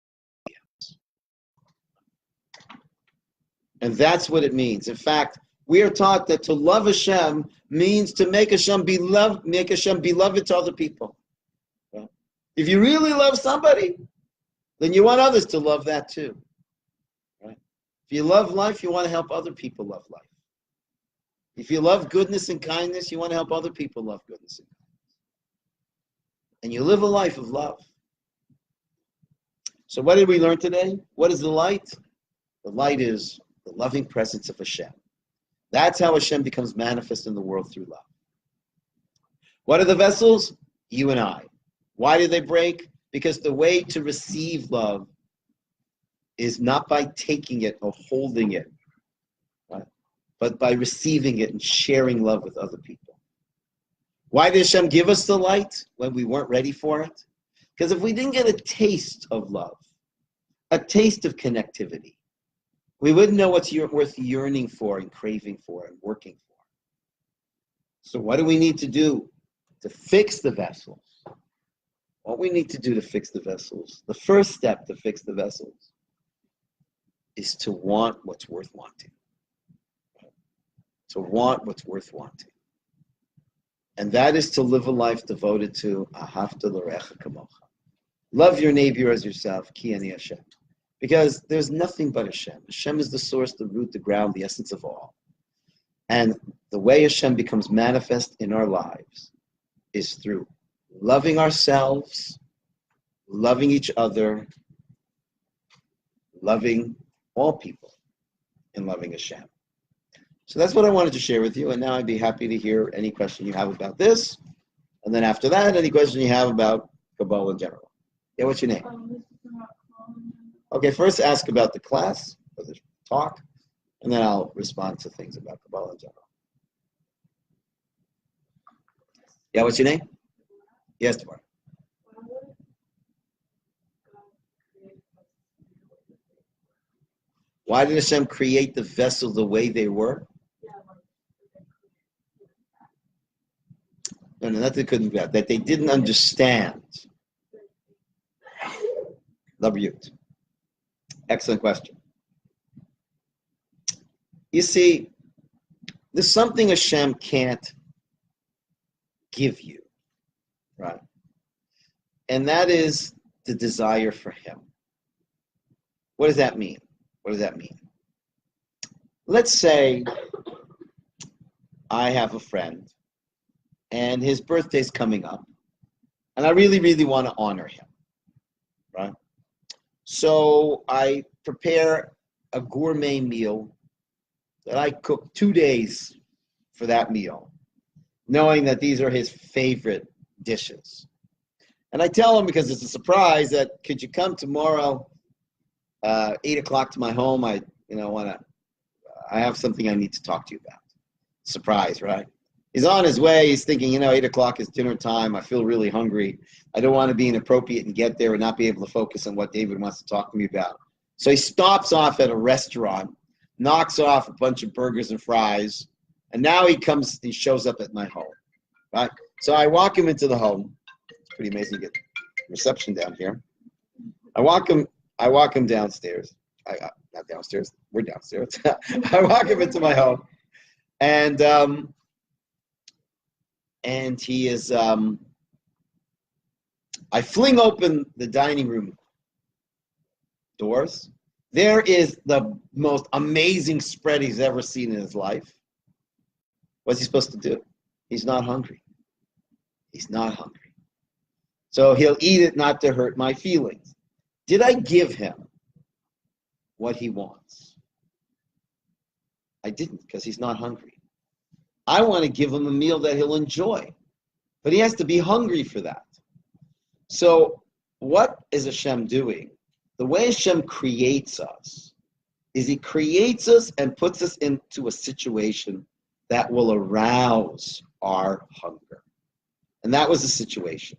And that's what it means. In fact, we are taught that to love Hashem means to make Hashem beloved to other people. Right? If you really love somebody, then you want others to love that too. Right? If you love life, you want to help other people love life. If you love goodness and kindness, you want to help other people love goodness and kindness. And you live a life of love. So what did we learn today? What is the light? The light is the loving presence of Hashem. That's how Hashem becomes manifest in the world, through love. What are the vessels? You and I. Why do they break? Because the way to receive love is not by taking it or holding it, right? But by receiving it and sharing love with other people. Why did Hashem give us the light when we weren't ready for it? Because if we didn't get a taste of love, a taste of connectivity, we wouldn't know what's worth yearning for and craving for and working for. So what do we need to do to fix the vessels? What we need to do to fix the vessels, the first step to fix the vessels, is to want what's worth wanting. To want what's worth wanting. And that is to live a life devoted to ahavta l'recha kamocha. Love your neighbor as yourself, ki ani Hashem. Because there's nothing but Hashem. Hashem is the source, the root, the ground, the essence of all. And the way Hashem becomes manifest in our lives is through loving ourselves, loving each other, loving all people, and loving Hashem. So that's what I wanted to share with you, and now I'd be happy to hear any question you have about this, and then after that, any question you have about Kabbalah in general. Yeah, what's your name? Okay, first ask about the class, or the talk, and then I'll respond to things about Kabbalah in general. Yeah, what's your name? Yes, tomorrow. Why did Hashem create the vessel the way they were? No, not that they couldn't be that they didn't understand. Labiyut. Excellent question. You see, there's something Hashem can't give you, right? And that is the desire for Him. What does that mean? What does that mean? Let's say I have a friend and his birthday's coming up and I really, really want to honor him, right? So I prepare a gourmet meal that I cook 2 days for that meal, knowing that these are his favorite dishes. And I tell him, because it's a surprise, that could you come tomorrow 8 o'clock to my home? I have something I need to talk to you about. Surprise, right? He's on his way. He's thinking, 8 o'clock is dinner time. I feel really hungry. I don't want to be inappropriate and get there and not be able to focus on what David wants to talk to me about. So he stops off at a restaurant, knocks off a bunch of burgers and fries, and now he shows up at my home, right? So I walk him into the home. It's pretty amazing to get reception down here. I walk him downstairs. Not downstairs. We're downstairs. I walk him into my home, and he is. I fling open the dining room doors. There is the most amazing spread he's ever seen in his life. What's he supposed to do? He's not hungry. He's not hungry. So he'll eat it not to hurt my feelings. Did I give him what he wants? I didn't, because he's not hungry. I want to give him a meal that he'll enjoy, but he has to be hungry for that. So what is Hashem doing? The way Hashem creates us is He creates us and puts us into a situation that will arouse our hunger. And that was the situation.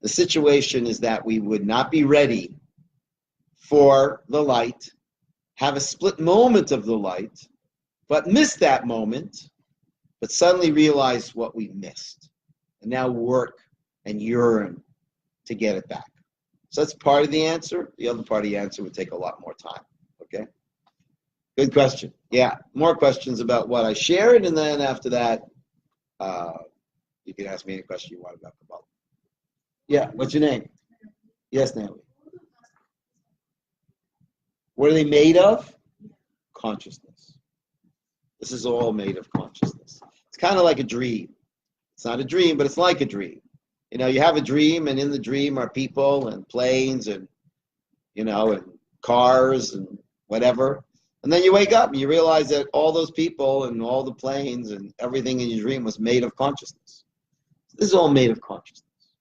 The situation is that we would not be ready for the light, have a split moment of the light, but miss that moment, but suddenly realize what we missed. And now work and yearn to get it back. So that's part of the answer. The other part of the answer would take a lot more time. Okay? Good question. Yeah, more questions about what I shared, and then after that, you can ask me any question you want about Kabbalah. Yeah, what's your name? Yes, Natalie. What are they made of? Consciousness. This is all made of consciousness. It's kind of like a dream. It's not a dream, but it's like a dream. You have a dream, and in the dream are people and planes and, and cars and whatever. And then you wake up and you realize that all those people and all the planes and everything in your dream was made of consciousness. So this is all made of consciousness.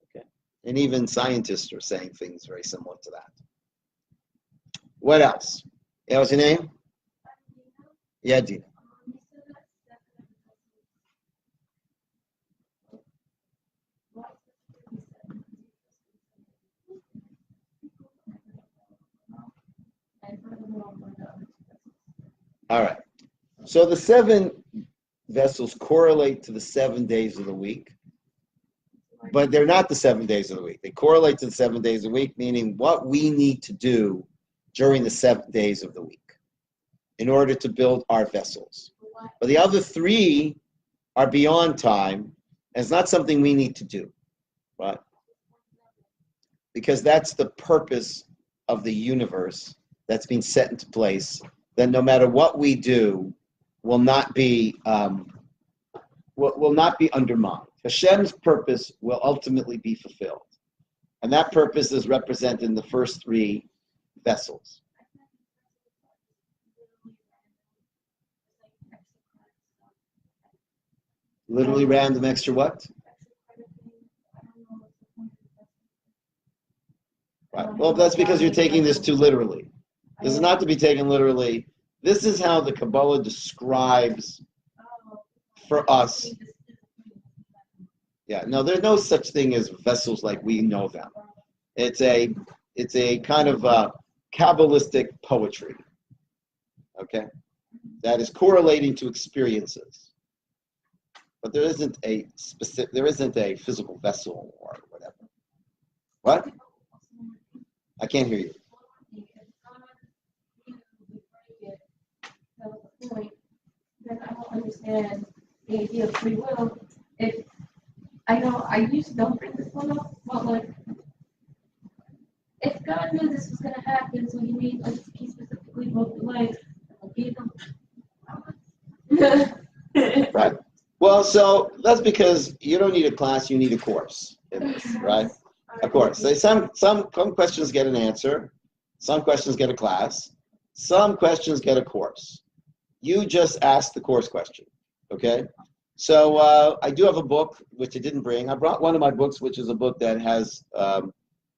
Okay. And even scientists are saying things very similar to that. What else? Yeah, what's your name? Yeah, Dina. All right. So the 7 vessels correlate to the 7 days of the week, but they're not the 7 days of the week. They correlate to the 7 days of the week, meaning what we need to do during the 7 days of the week in order to build our vessels. But the other 3 are beyond time, and it's not something we need to do, right? Because that's the purpose of the universe that's been set into place, that no matter what we do, will not be undermined. Hashem's purpose will ultimately be fulfilled. And that purpose is represented in the first 3 vessels. Literally random extra what? Right. Well, that's because you're taking this too literally. This is not to be taken literally. This is how the Kabbalah describes for us. Yeah, no, there's no such thing as vessels like we know them. It's a kind of Kabbalistic poetry, okay, that is correlating to experiences. But there isn't a physical vessel or whatever. What? I can't hear you.
Then I don't understand the idea of free will. If I know I usually don't bring this one up, but like, if God knew this was gonna happen, so He made us, He specifically wrote the life, gave them.
Right. Well, so that's because you don't need a class; you need a course in this, right? A course. So some questions get an answer, some questions get a class, some questions get a course. You just ask the course question, okay? So I do have a book, which I didn't bring. I brought one of my books, which is a book that has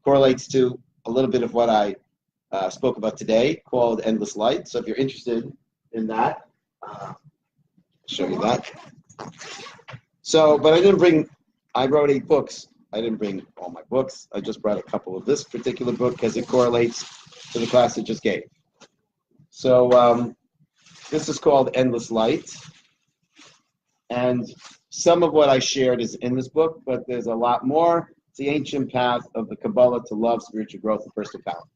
correlates to a little bit of what I spoke about today, called Endless Light. So if you're interested in that, I'll show you that. So, but I wrote 8 books. I didn't bring all my books. I just brought a couple of this particular book because it correlates to the class I just gave. So this is called Endless Light. And some of what I shared is in this book, but there's a lot more. It's the ancient path of the Kabbalah to love, spiritual growth, and personal power.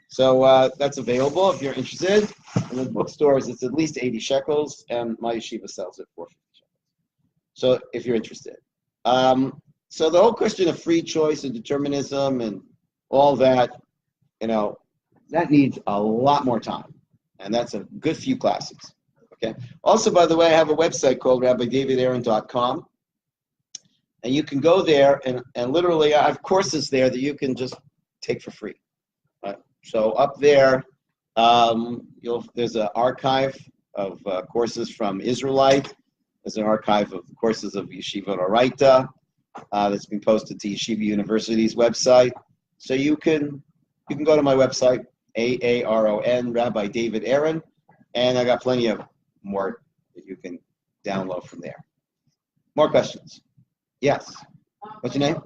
So that's available if you're interested. In the bookstores, it's at least 80 shekels, and my yeshiva sells it for 50 shekels. So if you're interested. So the whole question of free choice and determinism and all that, that needs a lot more time. And that's a good few classes. Okay. Also, by the way, I have a website called rabbidavidaaron.com. And you can go there and literally I have courses there that you can just take for free. Right? So up there, there's an archive of courses from Israelite. There's an archive of courses of Yeshiva Oraita that's been posted to Yeshiva University's website. So you can go to my website, AARON, Rabbi David Aaron, and I got plenty of more that you can download from there. More questions? Yes. What's your name?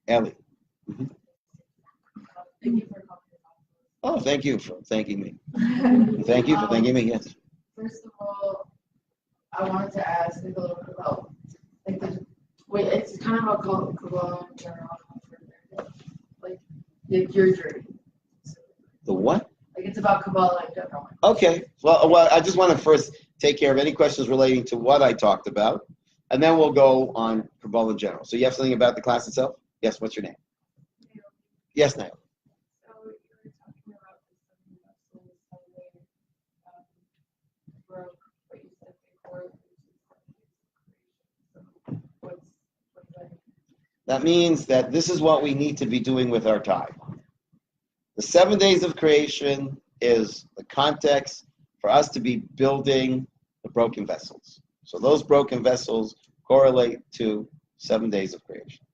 Ellie. Mm-hmm. Oh, thank you for thanking me. Thank you for thanking me, yes.
First of all, I wanted to ask a little bit about, it's kind of about Kabbalah in general, like your journey.
The what?
Like it's about Kabbalah in general.
Okay. Well, I just want to first take care of any questions relating to what I talked about, and then we'll go on Kabbalah in general. So you have something about the class itself? Yes. What's your name? Naomi. Yes, Naomi.
So you were talking about the 7 vessels broke, but you said they correlated to creation. So what's that?
That means that this is what we need to be doing with our time. The 7 days of creation is the context for us to be building the broken vessels. So those broken vessels correlate to 7 days of creation.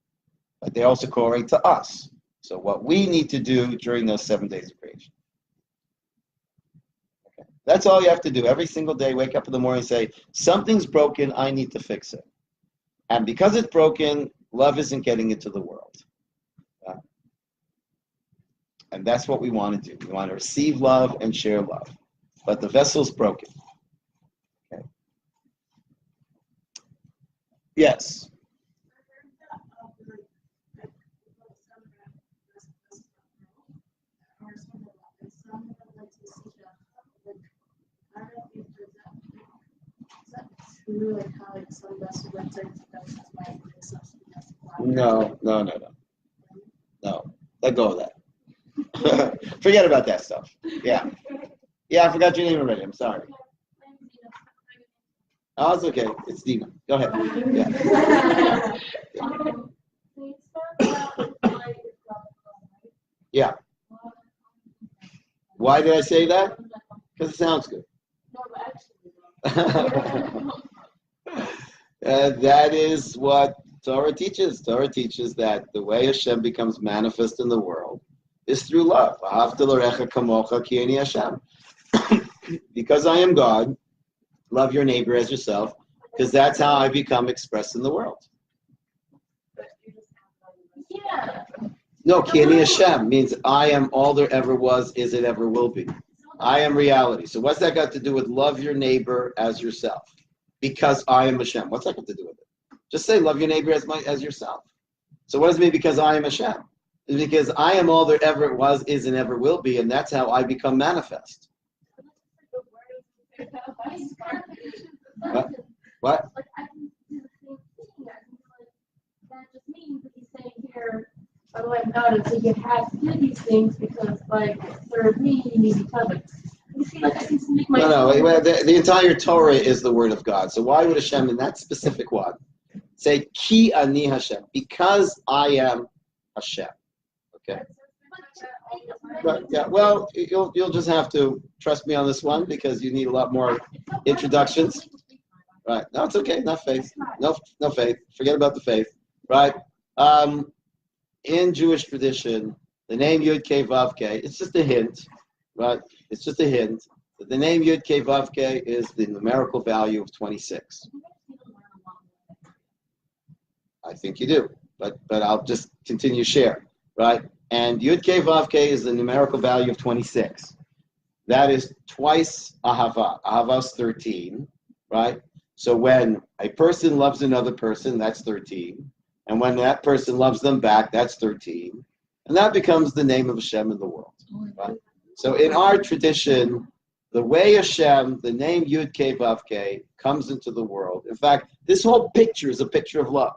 But they also correlate to us. So what we need to do during those 7 days of creation. Okay. That's all you have to do. Every single day, wake up in the morning and say, something's broken, I need to fix it. And because it's broken, love isn't getting into the world. And that's what we want to do. We want to receive love and share love. but the vessel's broken. Okay. Yes. No. Let go of that. Forget about that stuff. Yeah, I forgot your name already. I'm sorry. Oh, it's okay. It's Dina. Go ahead. Yeah. Why did I say that? Because it sounds good. That is what Torah teaches. Torah teaches that the way Hashem becomes manifest in the world is through love. Because I am God, love your neighbor as yourself, because that's how I become expressed in the world.
Yeah.
No, Kieni Hashem means I am all there ever was, is it ever will be. I am reality. So what's that got to do with love your neighbor as yourself? Because I am Hashem. What's that got to do with it? Just say love your neighbor as yourself. So what does it mean because I am Hashem? It's because I am all there ever was, is, and ever will be, and that's how I become manifest. What?
That just means that he's saying here, by the way, God, so you have to do these things because, serve me, you need each other. You see, I can make my.
No. The entire Torah is the word of God. So why would Hashem, in that specific one, say Ki ani Hashem? Because I am Hashem. Okay. But yeah, well, you'll just have to trust me on this one because you need a lot more introductions. Right? No, it's okay. Not faith. No faith. Forget about the faith. Right? In Jewish tradition, the name Yud Kei Vav Kei, it's just a hint, right? It's just a hint. But the name Yud Kei Vav Kei is the numerical value of 26. I think you do, but I'll just continue to share, right? And Yud Kei Vav Kei is the numerical value of 26. That is twice Ahava. Ahava is 13, right? So when a person loves another person, that's 13. And when that person loves them back, that's 13. And that becomes the name of Hashem in the world. Right? So in our tradition, the way Hashem, the name Yud Kei Vav Kei, comes into the world. In fact, this whole picture is a picture of love.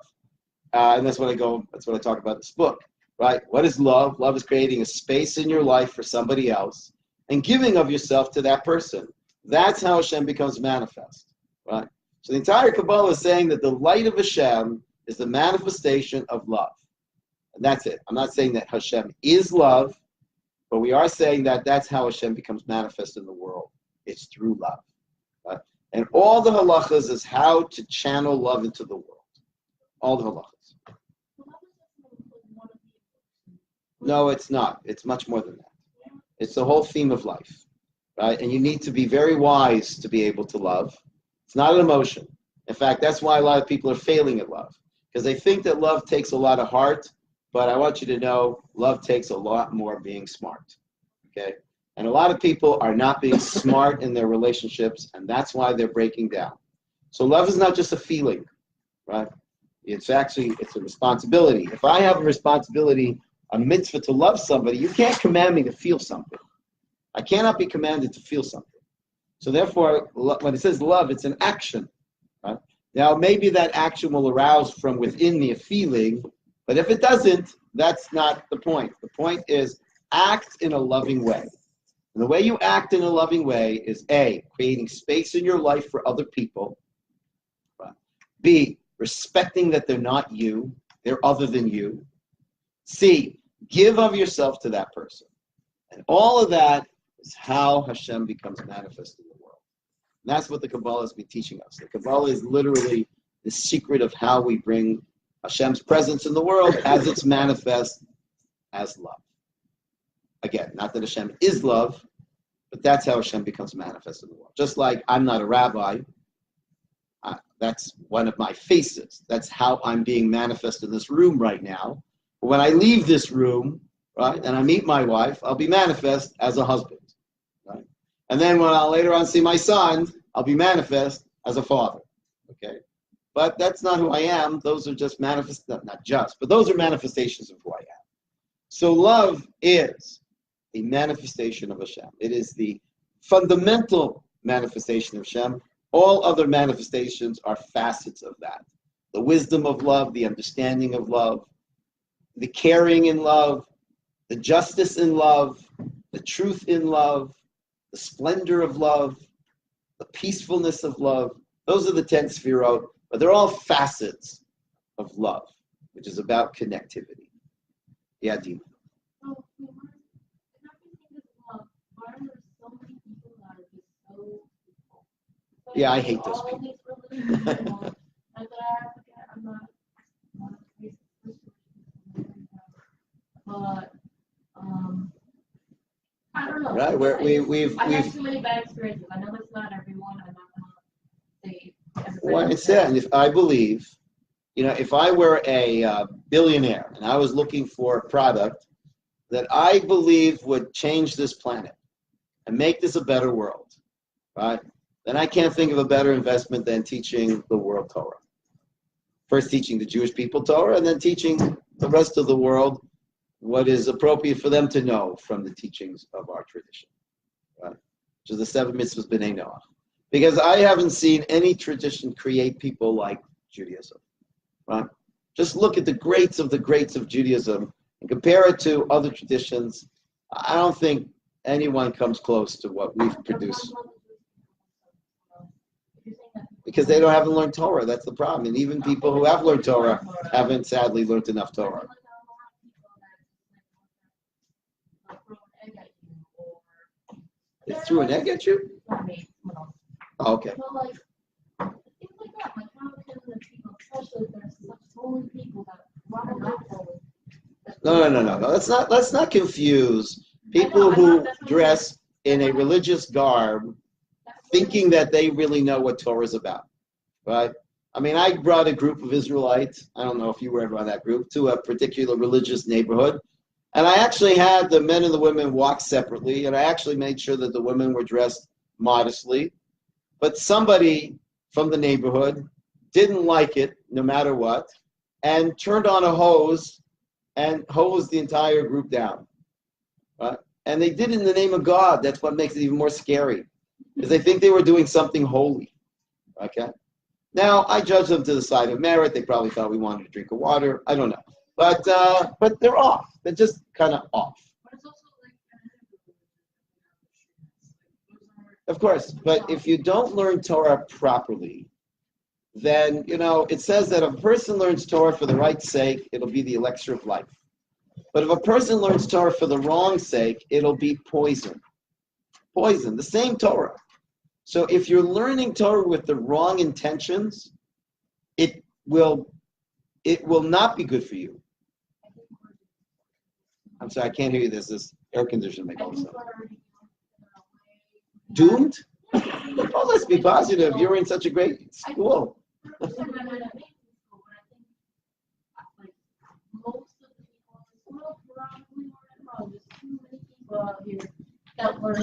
And that's what I talk about in this book. Right? What is love? Love is creating a space in your life for somebody else and giving of yourself to that person. That's how Hashem becomes manifest. Right? So the entire Kabbalah is saying that the light of Hashem is the manifestation of love. And that's it. I'm not saying that Hashem is love, but we are saying that that's how Hashem becomes manifest in the world. It's through love. Right? And all the halachas is how to channel love into the world. All the halachas. No, it's not. It's much more than that. It's the whole theme of life. Right? And you need to be very wise to be able to love. It's not an emotion. In fact, that's why a lot of people are failing at love. Because they think that love takes a lot of heart, but I want you to know love takes a lot more being smart. Okay? And a lot of people are not being smart in their relationships, and that's why they're breaking down. So love is not just a feeling, right? It's a responsibility. If I have a responsibility, a mitzvah to love somebody, you can't command me to feel something. I cannot be commanded to feel something. So therefore, when it says love, it's an action. Right? Now, maybe that action will arouse from within me a feeling, but if it doesn't, that's not the point. The point is act in a loving way. And the way you act in a loving way is A, creating space in your life for other people. Right? B, respecting that they're not you, they're other than you. C, give of yourself to that person. And all of that is how Hashem becomes manifest in the world. And that's what the Kabbalah has been teaching us. The Kabbalah is literally the secret of how we bring Hashem's presence in the world as it's manifest as love. Again, not that Hashem is love, but that's how Hashem becomes manifest in the world. Just like I'm not a rabbi, that's one of my faces. That's how I'm being manifest in this room right now. But when I leave this room, right, and I meet my wife, I'll be manifest as a husband. Right? And then when I'll later on see my son, I'll be manifest as a father. Okay? But that's not who I am. Those are just not just, but those are manifestations of who I am. So love is a manifestation of Hashem. It is the fundamental manifestation of Hashem. All other manifestations are facets of that. The wisdom of love, the understanding of love, the caring in love, the justice in love, the truth in love, the splendor of love, the peacefulness of love. Those are the 10 Sefirot, but they're all facets of love, which is about connectivity. Yeah, Dina.
So, if everything is love, why are there so many people that are just so people? So
Yeah, I hate those
all
people.
these religious people, and I'm not a racist Christian, but I don't know.
Right,
I have too many bad experiences. I know it's not everyone. I'm not gonna say everybody.
Well, I said, if I believe, if I were a billionaire and I was looking for a product that I believe would change this planet and make this a better world, right? Then I can't think of a better investment than teaching the world Torah. First teaching the Jewish people Torah, and then teaching the rest of the world what is appropriate for them to know from the teachings of our tradition, right? Which is the 7 mitzvahs b'nei Noach. Because I haven't seen any tradition create people like Judaism, right? Just look at the greats of Judaism and compare it to other traditions. I don't think anyone comes close to what we've produced. Because they haven't learned Torah. That's the problem. And even people who have learned Torah haven't sadly learned enough Torah. They threw an egg at you? Oh, okay.
But like, things like that, like how can the people, especially if there's such holy people that are not holy.
No. Let's not confuse people who dress in a religious garb thinking that they really know what Torah is about, right? I mean, I brought a group of Israelites, I don't know if you were ever on that group, to a particular religious neighborhood. And I actually had the men and the women walk separately, and I actually made sure that the women were dressed modestly. But somebody from the neighborhood didn't like it, no matter what, and turned on a hose and hosed the entire group down. Right? And they did it in the name of God. That's what makes it even more scary, because they think they were doing something holy. Okay? Now, I judge them to the side of merit. They probably thought we wanted a drink of water. I don't know. But they're off. They're just kind of off. Of course, but if you don't learn Torah properly, then, it says that if a person learns Torah for the right sake, it'll be the elixir of life. But if a person learns Torah for the wrong sake, it'll be poison. Poison, the same Torah. So if you're learning Torah with the wrong intentions, it will not be good for you. I'm sorry, I can't hear you. There's this air conditioner making all this stuff. Doomed? Oh, let's be positive. You're in such a great school.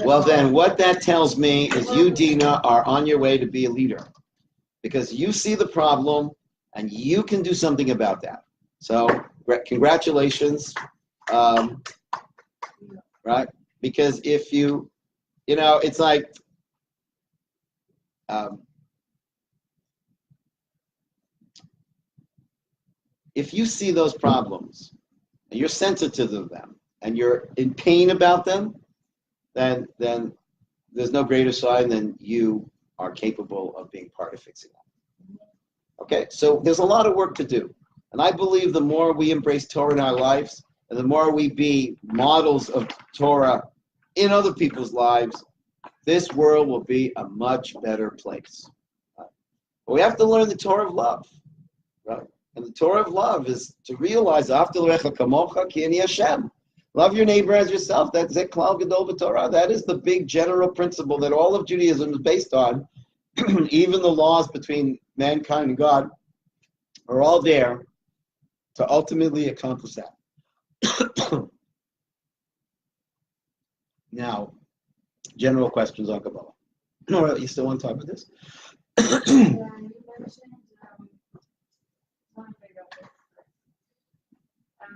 Well, then, what that tells me is you, Dina, are on your way to be a leader. Because you see the problem, and you can do something about that. So, congratulations. Right? Because if it's like, if you see those problems, and you're sensitive to them, and you're in pain about them, then there's no greater sign than you are capable of being part of fixing them. Okay? So there's a lot of work to do. And I believe the more we embrace Torah in our lives, and the more we be models of Torah in other people's lives, this world will be a much better place. But we have to learn the Torah of love. Right? And the Torah of love is to realize, After kamocha ki ani Hashem. Love your neighbor as yourself. That's Zeklal Gadol b'Torah. That is the big general principle that all of Judaism is based on. Even the laws between mankind and God are all there to ultimately accomplish that. Now, general questions on Kabbalah. Nora, you still want to talk about this?
Yeah, you mentioned,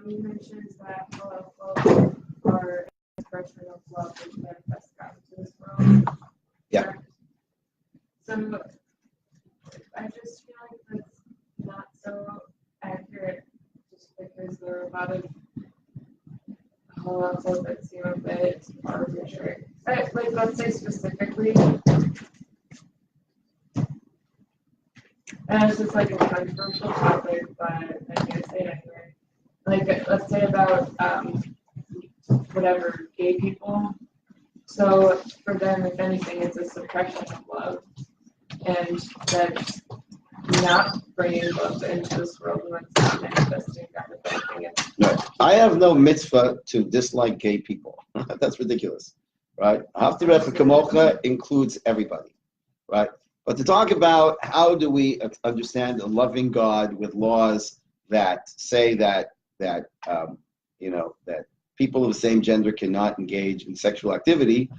you mentioned that halakhot are an expression of love which manifests God into this world.
Yeah.
So I just feel like that's not so accurate, just because there are a lot of halakhot that seem a bit arbitrary. Like, let's say specifically, and it's just like a controversial topic, but I'm gonna say it anyway. Like, let's say about whatever, gay people. So for them, if anything, it's a suppression of love, and that's not bringing love into this world, and it's not manifesting God. If anything,
No, I have no mitzvah to dislike gay people. That's ridiculous, right? Haftarech Kamocha includes everybody, right? But to talk about how do we understand a loving God with laws that say that people of the same gender cannot engage in sexual activity,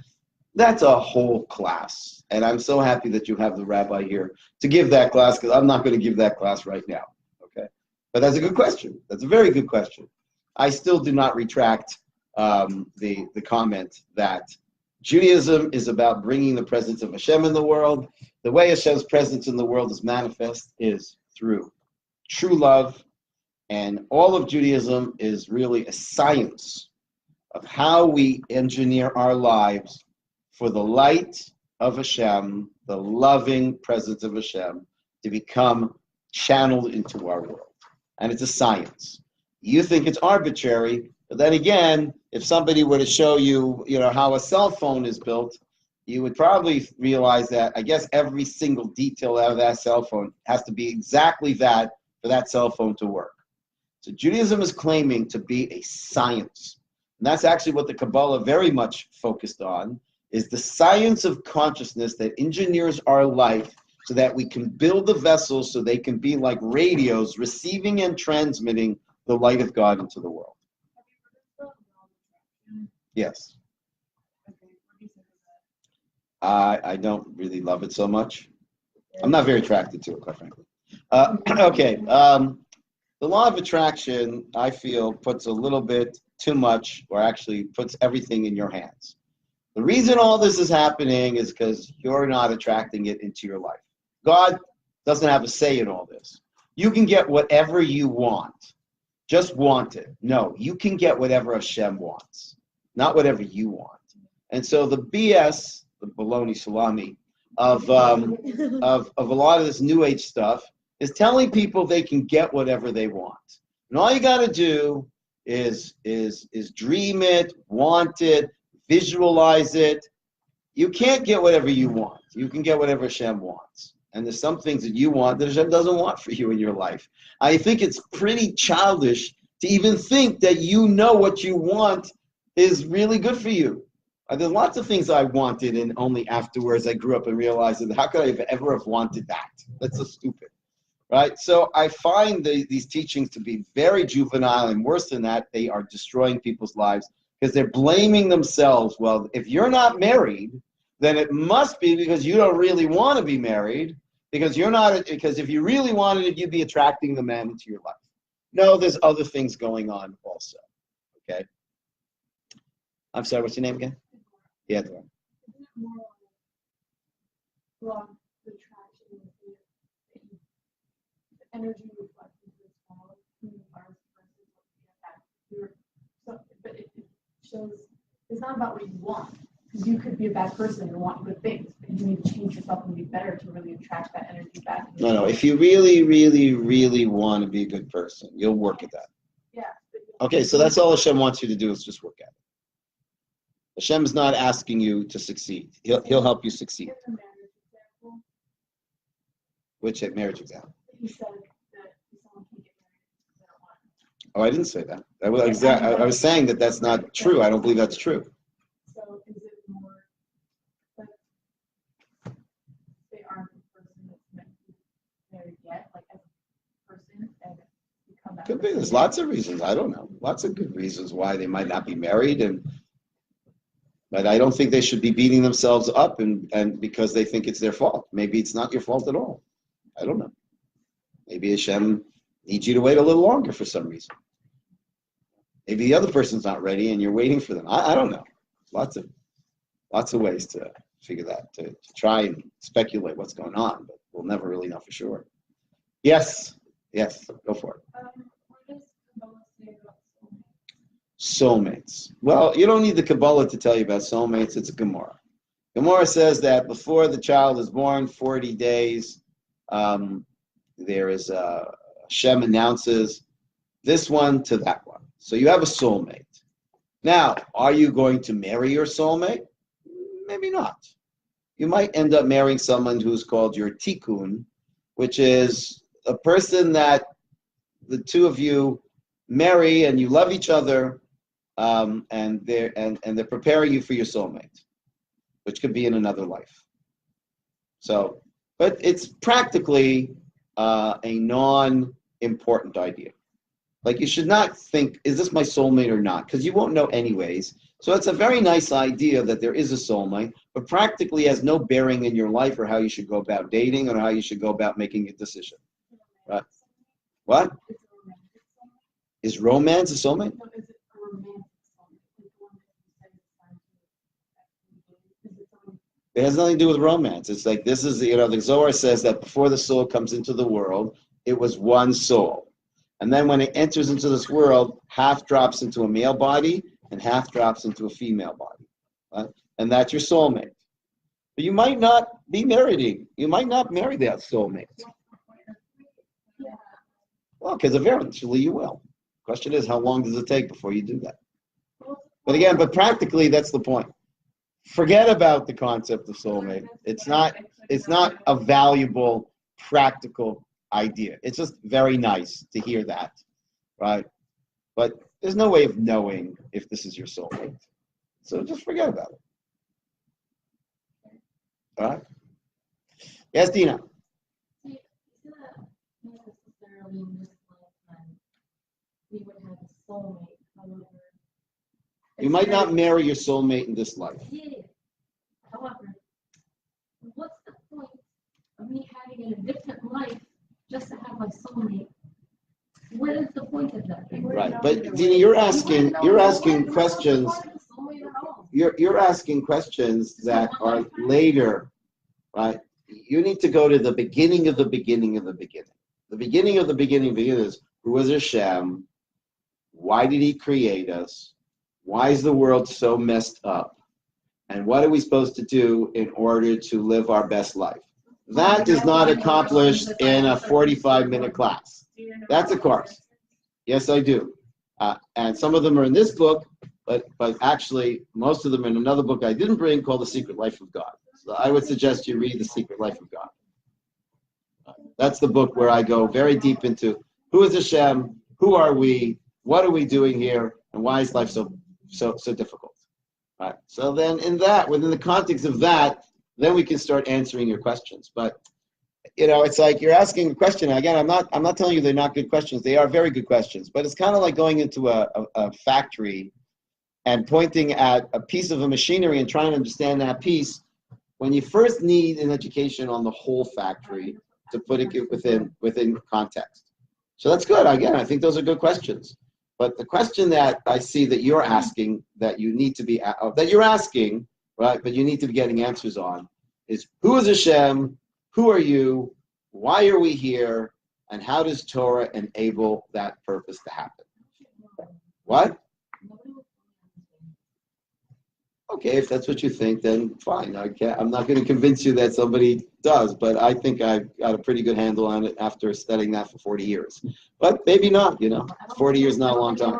that's a whole class. And I'm so happy that you have the rabbi here to give that class, because I'm not going to give that class right now. Okay, but that's a good question. That's a very good question. I still do not retract the comment that Judaism is about bringing the presence of Hashem in the world. The way Hashem's presence in the world is manifest is through true love, and all of Judaism is really a science of how we engineer our lives for the light of Hashem, the loving presence of Hashem, to become channeled into our world. And it's a science. You think it's arbitrary, but then again, if somebody were to show you, how a cell phone is built, you would probably realize that, I guess, every single detail out of that cell phone has to be exactly that for that cell phone to work. So Judaism is claiming to be a science. And that's actually what the Kabbalah very much focused on, is the science of consciousness that engineers our life so that we can build the vessels so they can be like radios receiving and transmitting the light of God into the world. Yes. I don't really love it so much. I'm not very attracted to it, quite frankly. Okay. The law of attraction, I feel, puts a little bit too much, or actually puts everything in your hands. The reason all this is happening is because you're not attracting it into your life. God doesn't have a say in all this. You can get whatever you want. Just want it. No, you can get whatever Hashem wants, not whatever you want. And so the BS, the baloney salami, of a lot of this New Age stuff is telling people they can get whatever they want. And all you got to do is dream it, want it, visualize it. You can't get whatever you want. You can get whatever Hashem wants. And there's some things that you want that Hashem doesn't want for you in your life. I think it's pretty childish to even think that you know what you want is really good for you. There's lots of things I wanted, and only afterwards I grew up and realized that how could I ever have wanted that? That's so stupid, right? So I find these teachings to be very juvenile, and worse than that, they are destroying people's lives because they're blaming themselves. Well, if you're not married, then it must be because you don't really want to be married, because if you really wanted it, you'd be attracting the man into your life. No, there's other things going on also. Okay. I'm sorry, what's your name again? Yeah, Torah.
Isn't it more law of attraction, the energy reflected as well, who you are as a person, but it shows it's not about what you want. Because you could be a bad person and want good things, but you need to change yourself and be better to really attract that energy back.
No. If you really, really, really want to be a good person, you'll work at that.
Yeah.
Okay, so that's all Hashem wants you to do is just work at it. Hashem is not asking you to succeed. He'll help you succeed. Which marriage example?
He said that someone can get married if they don't want it.
Oh, I didn't say that. I was saying that that's not true. I don't believe that's true.
So is it more that they aren't the person that's meant to be married yet, like as a person, and become that
Could be.
person?
There's lots of reasons. I don't know. Lots of good reasons why they might not be married, and But I don't think they should be beating themselves up and because they think it's their fault. Maybe it's not your fault at all. I don't know. Maybe Hashem needs you to wait a little longer for some reason. Maybe the other person's not ready and you're waiting for them. I don't know. Lots of ways to figure that, to try and speculate what's going on, but we'll never really know for sure. Yes, go for it.
What does Kabbalah say about
Soulmates. Well, you don't need the Kabbalah to tell you about soulmates. It's a Gemara. Gemara says that before the child is born, 40 days, there is Hashem announces this one to that one. So you have a soulmate. Now, are you going to marry your soulmate? Maybe not. You might end up marrying someone who's called your tikkun, which is a person that the two of you marry and you love each other, and they're preparing you for your soulmate, which could be in another life. So, but it's practically a non-important idea. Like, you should not think, is this my soulmate or not? Because you won't know anyways. So it's a very nice idea that there is a soulmate, but practically has no bearing in your life or how you should go about dating or how you should go about making a decision. Right? What? Is romance a soulmate?
No, is it a romantic soulmate? Like the one that you said is time to
It has nothing to do with romance. It's like, this is, the Zohar says that before the soul comes into the world, it was one soul. And then when it enters into this world, half drops into a male body and half drops into a female body. Right? And that's your soulmate. But you might not be marrying. You might not marry that soulmate. Well, because eventually you will. Question is, how long does it take before you do that? But practically, that's the point. Forget about the concept of soulmate. It's not a valuable, practical idea. It's just very nice to hear that, right? But there's no way of knowing if this is your soulmate. So just forget about it. All right? Yes, Dina?
See, it's not necessarily in this lifetime we would have a soulmate, however.
You might not marry your soulmate in this life.
Yeah. However, what's the point of me having a different life just to have my soulmate? What is the point of that?
Right, but Dina, you're asking questions. You're asking questions that are later, right? You need to go to the beginning of the beginning of the beginning. The beginning of the beginning of the beginning is, who is Hashem? Why did He create us? Why is the world so messed up? And what are we supposed to do in order to live our best life? That is not accomplished in a 45-minute class. That's a course. Yes, I do. And some of them are in this book, but actually most of them are in another book I didn't bring called The Secret Life of God. So I would suggest you read The Secret Life of God. That's the book where I go very deep into who is Hashem, who are we, what are we doing here, and why is life so difficult. Right. So then within the context of that, then we can start answering your questions. But it's like you're asking a question. Again, I'm not telling you they're not good questions. They are very good questions. But it's kind of like going into a factory and pointing at a piece of a machinery and trying to understand that piece when you first need an education on the whole factory to put it within context. So that's good. Again, I think those are good questions. But the question that I see that you're asking, that you need to be, that you're asking, right, but you need to be getting answers on, is who is Hashem? Who are you? Why are we here? And how does Torah enable that purpose to happen? What? Okay, if that's what you think, then fine. I'm not going to convince you that somebody does, but I think I've got a pretty good handle on it after studying that for 40 years. But maybe not, 40 years is not a long time.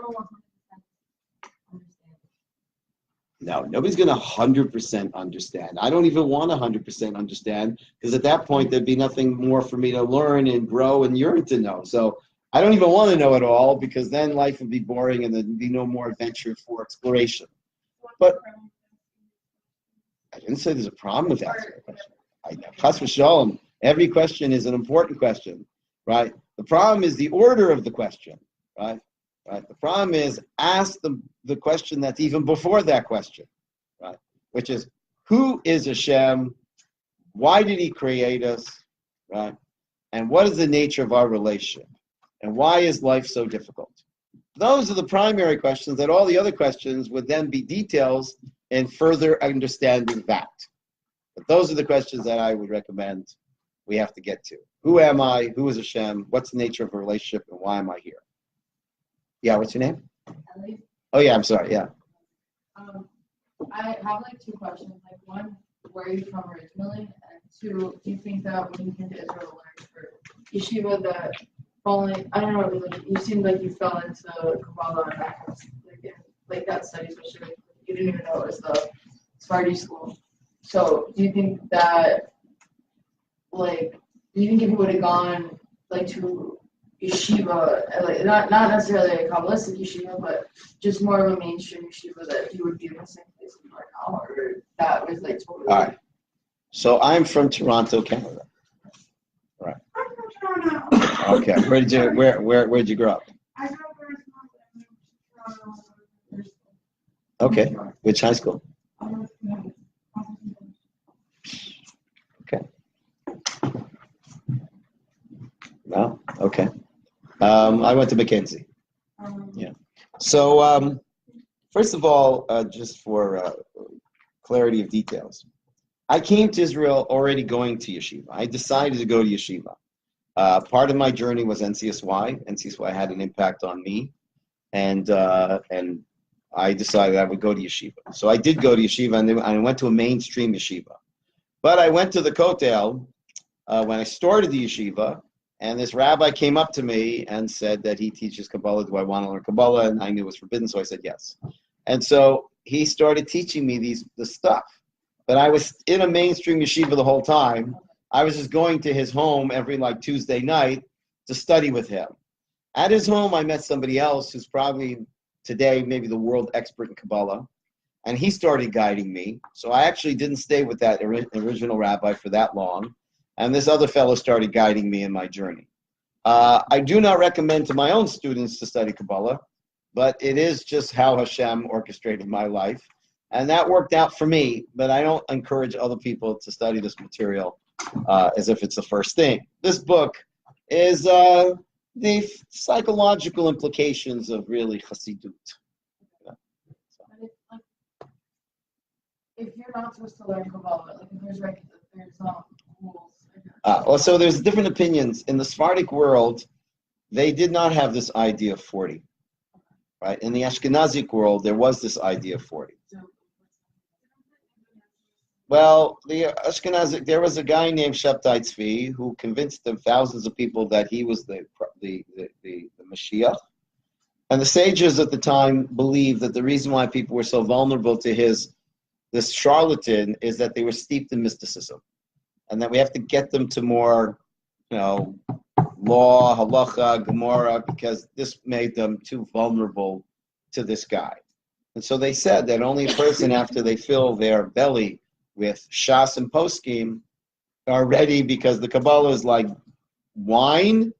No, nobody's going to 100% understand. I don't even want to 100% understand, because at that point, there'd be nothing more for me to learn and grow and yearn to know. So I don't even want to know it all, because then life would be boring and there'd be no more adventure for exploration. But I didn't say there's a problem with answering a question. Chas v'shalom, every question is an important question, right? The problem is the order of the question, right? The problem is ask the question that's even before that question, right? which is, who is Hashem? Why did he create us? Right? And what is the nature of our relationship? And why is life so difficult? Those are the primary questions, that all the other questions would then be details in further understanding that. But those are the questions that I would recommend we have to get to. Who am I? Who is Hashem? What's the nature of a relationship? And why am I here? Yeah, what's your name?
Ellie,
Oh, yeah, I'm sorry, yeah.
I have like two questions. Like one, where are you from originally? And two, do you think that when you came to Israel learn for yeshiva that falling, I don't know, like you seemed like you fell into Kabbalah and that kind of, like that study, especially like, you didn't even know it was the Sephardi school. So do you think that, like, do you think if you would have gone like to yeshiva, like not necessarily a Kabbalistic yeshiva, but just more of a mainstream yeshiva, that you would be in the same place you are now, or that was like totally?
All right. So I'm from Toronto, Canada. Right.
I'm from Toronto.
Okay. Where'd you grow up?
I grew up in Toronto.
Okay. Which high school? Okay. No? Okay. I went to Mackenzie. Yeah. So, first of all, just for clarity of details, I came to Israel already going to yeshiva. I decided to go to yeshiva. Part of my journey was NCSY. NCSY had an impact on me, and I decided I would go to yeshiva. So I did go to yeshiva, and I went to a mainstream yeshiva. But I went to the Kotel when I started the yeshiva, and this rabbi came up to me and said that he teaches Kabbalah. Do I want to learn Kabbalah? And I knew it was forbidden, so I said yes. And so he started teaching me the stuff. But I was in a mainstream yeshiva the whole time. I was just going to his home every Tuesday night to study with him. At his home, I met somebody else who's probably today maybe the world expert in Kabbalah. And he started guiding me. So I actually didn't stay with that original rabbi for that long. And this other fellow started guiding me in my journey. I do not recommend to my own students to study Kabbalah, but it is just how Hashem orchestrated my life. And that worked out for me, but I don't encourage other people to study this material as if it's the first thing. This book is the psychological implications of really Chassidut.
If you're not supposed to learn Kabbalah, like if there's rules.
Also, there's different opinions. In the Sephardic world, they did not have this idea of 40. Right? In the Ashkenazic world, there was this idea of 40. Well, the Ashkenazic, there was a guy named Shabtai Tzvi who convinced thousands of people that he was the Mashiach. And the sages at the time believed that the reason why people were so vulnerable to this charlatan is that they were steeped in mysticism. And that we have to get them to more, law, halacha, Gemara, because this made them too vulnerable to this guy. And so they said that only a person after they fill their belly with Shas and Poskim are ready, because the Kabbalah is like wine,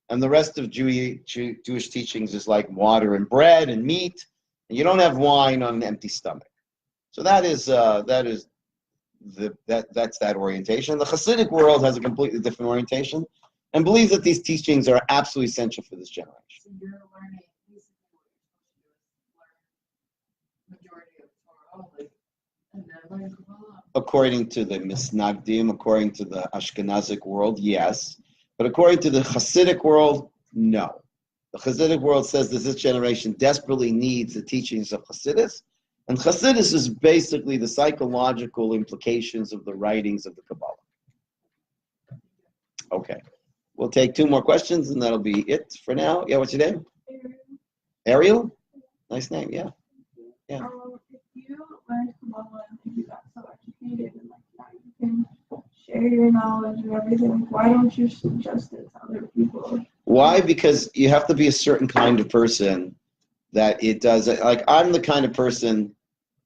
and the rest of Jewish teachings is like water and bread and meat, and you don't have wine on an empty stomach. So that's that orientation. The Hasidic world has a completely different orientation and believes that these teachings are absolutely essential for this generation.
So you're learning majority of Torah only, and then learn Kabbalah.
According to the Misnagdim, according to the Ashkenazic world, yes. But according to the Hasidic world, no. The Hasidic world says that this generation desperately needs the teachings of Hasidus. And Hasidus is basically the psychological implications of the writings of the Kabbalah. Okay. We'll take two more questions, and that'll be it for now. Yeah, what's your name? Ariel? Nice name, yeah. Yeah.
If you learned Kabbalah and you got so educated and now you can share your knowledge and everything, why don't you suggest it to other people?
Why? Because you have to be a certain kind of person that it does. Like, I'm the kind of person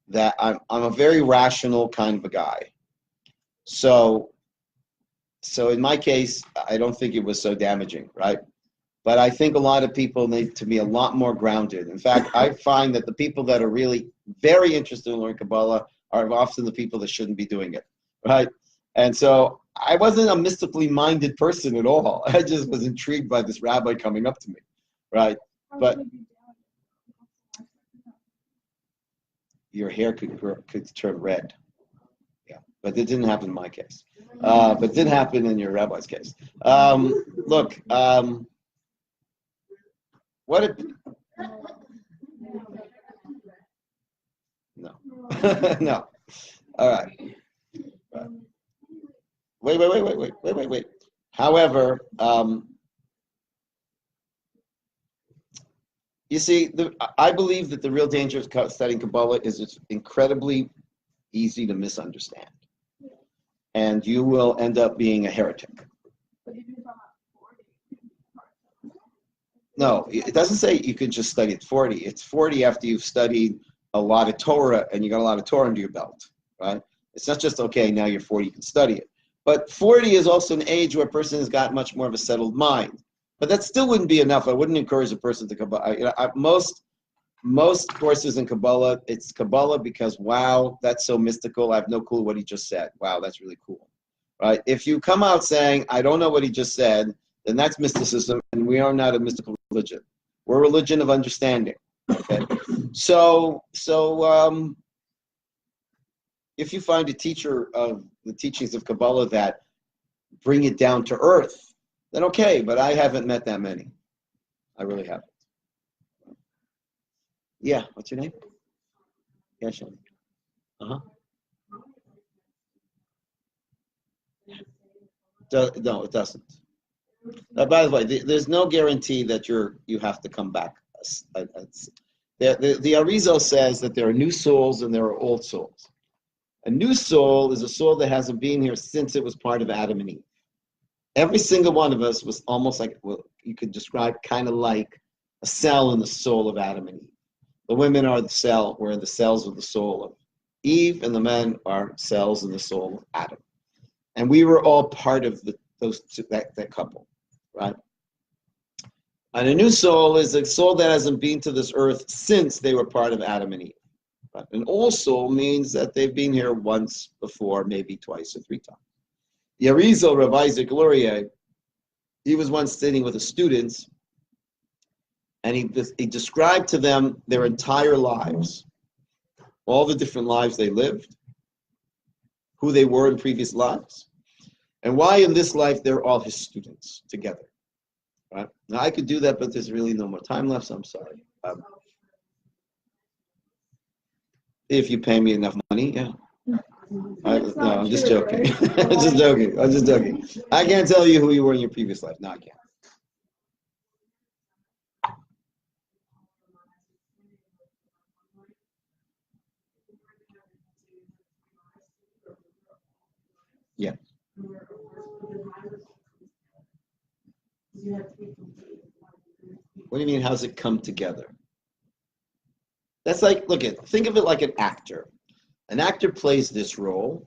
that I'm a very rational kind of a guy. So in my case, I don't think it was so damaging, right? But I think a lot of people need to be a lot more grounded. In fact, I find that the people that are really very interested in learning Kabbalah are often the people that shouldn't be doing it, right? And so I wasn't a mystically minded person at all. I just was intrigued by this rabbi coming up to me, right? But your hair could turn red. Yeah, but it didn't happen in my case. But it did happen in your rabbi's case. Look, what if... No. No. All right. Wait. However, you see, I believe that the real danger of studying Kabbalah is it's incredibly easy to misunderstand. And you will end up being a heretic. No, it doesn't say you could just study at 40. It's 40 after you've studied a lot of Torah and you got a lot of Torah under your belt, right? It's not just, okay, now you're 40, you can study it. But 40 is also an age where a person has got much more of a settled mind. But that still wouldn't be enough. I wouldn't encourage a person to Kabbalah. Most courses in Kabbalah, it's Kabbalah because, wow, that's so mystical. I have no clue what he just said. Wow, that's really cool, right? If you come out saying, I don't know what he just said, then that's mysticism, and we are not a mystical religion. We're a religion of understanding. Okay, so if you find a teacher of the teachings of Kabbalah that bring it down to earth, then okay. But I haven't met that many. I really haven't. Yeah, what's your name? Yeah, Sean. No, it doesn't. By the way, there's no guarantee that you have to come back. The Arizal says that there are new souls and there are old souls. A new soul is a soul that hasn't been here since it was part of Adam and Eve. Every single one of us was almost like, well, you could describe kind of like a cell in the soul of Adam and Eve. The women are we're in the cells of the soul of Eve, and the men are cells in the soul of Adam. And we were all part of that couple, right? And a new soul is a soul that hasn't been to this earth since they were part of Adam and Eve. Right? An old soul means that they've been here once before, maybe twice or 3 times. The Arizal, Rabbi Isaac Luria, he was once sitting with the students, and he described to them their entire lives, all the different lives they lived, who they were in previous lives, and why in this life they're all his students together. Right? Now I could do that, but there's really no more time left, so I'm sorry. If you pay me enough money, yeah. No, I'm just joking. I'm just joking. I can't tell you who you were in your previous life. No, I can't. Yeah. What do you mean, how's it come together? That's like, think of it like an actor. An actor plays this role.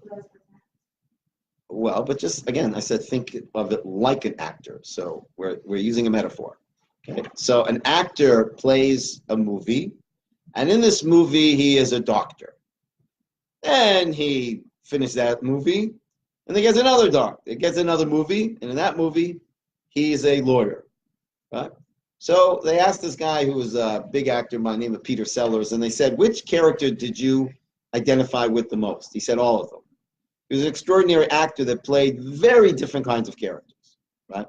Well, but just, again, I said think of it like an actor. So we're using a metaphor. Okay. So an actor plays a movie, and in this movie, he is a doctor. And he finished that movie, and then gets another doctor. It gets another movie, and in that movie, he's a lawyer. Right? So they asked this guy who was a big actor by the name of Peter Sellers, and they said, which character did you identify with the most? He said all of them. He was an extraordinary actor that played very different kinds of characters, right?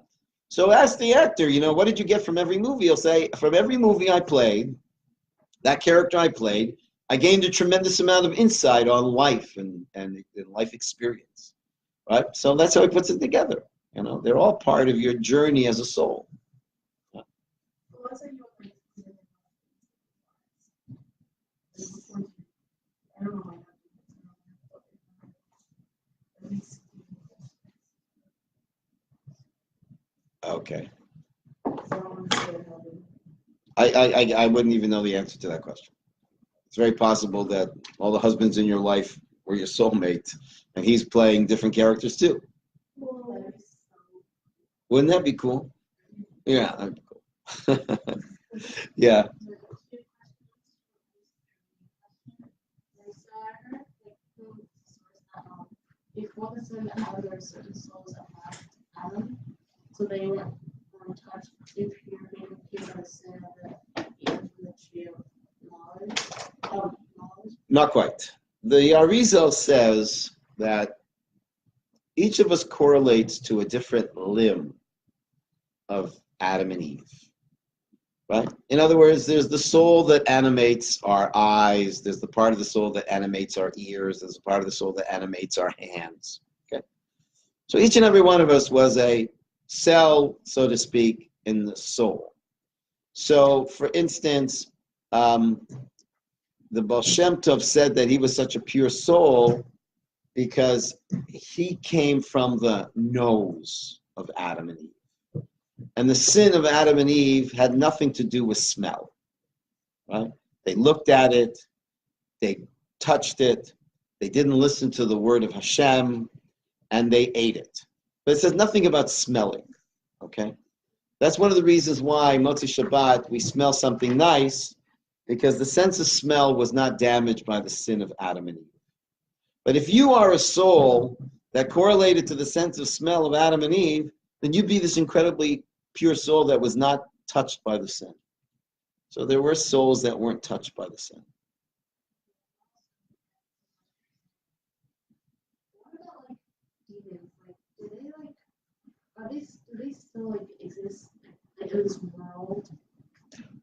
So ask the actor, what did you get from every movie? He'll say, from every movie I played, that character I played, I gained a tremendous amount of insight on life and life experience, right? So that's how he puts it together. They're all part of your journey as a soul. Okay. I wouldn't even know the answer to that question. It's very possible that all the husbands in your life were your soulmate, and he's playing different characters too. Wouldn't that be cool? Yeah, that'd be cool. Yeah.
if one is in out there are certain souls that have Adam, so they weren't touched if you're being accused of sin of the from the tree of knowledge.
Not quite. The Arizal says that each of us correlates to a different limb of Adam and Eve. Right? In other words, there's the soul that animates our eyes, there's the part of the soul that animates our ears, there's a part of the soul that animates our hands. Okay? So each and every one of us was a cell, so to speak, in the soul. So, for instance, the Baal Shem Tov said that he was such a pure soul because he came from the nose of Adam and Eve. And the sin of Adam and Eve had nothing to do with smell. Right? They looked at it, they touched it, they didn't listen to the word of Hashem, and they ate it. But it says nothing about smelling. Okay? That's one of the reasons why Motzi Shabbat we smell something nice, because the sense of smell was not damaged by the sin of Adam and Eve. But if you are a soul that correlated to the sense of smell of Adam and Eve, then you'd be this incredibly pure soul that was not touched by the sin. So there were souls that weren't touched by the sin.
What about like demons? Like, do they still like exist like in this world?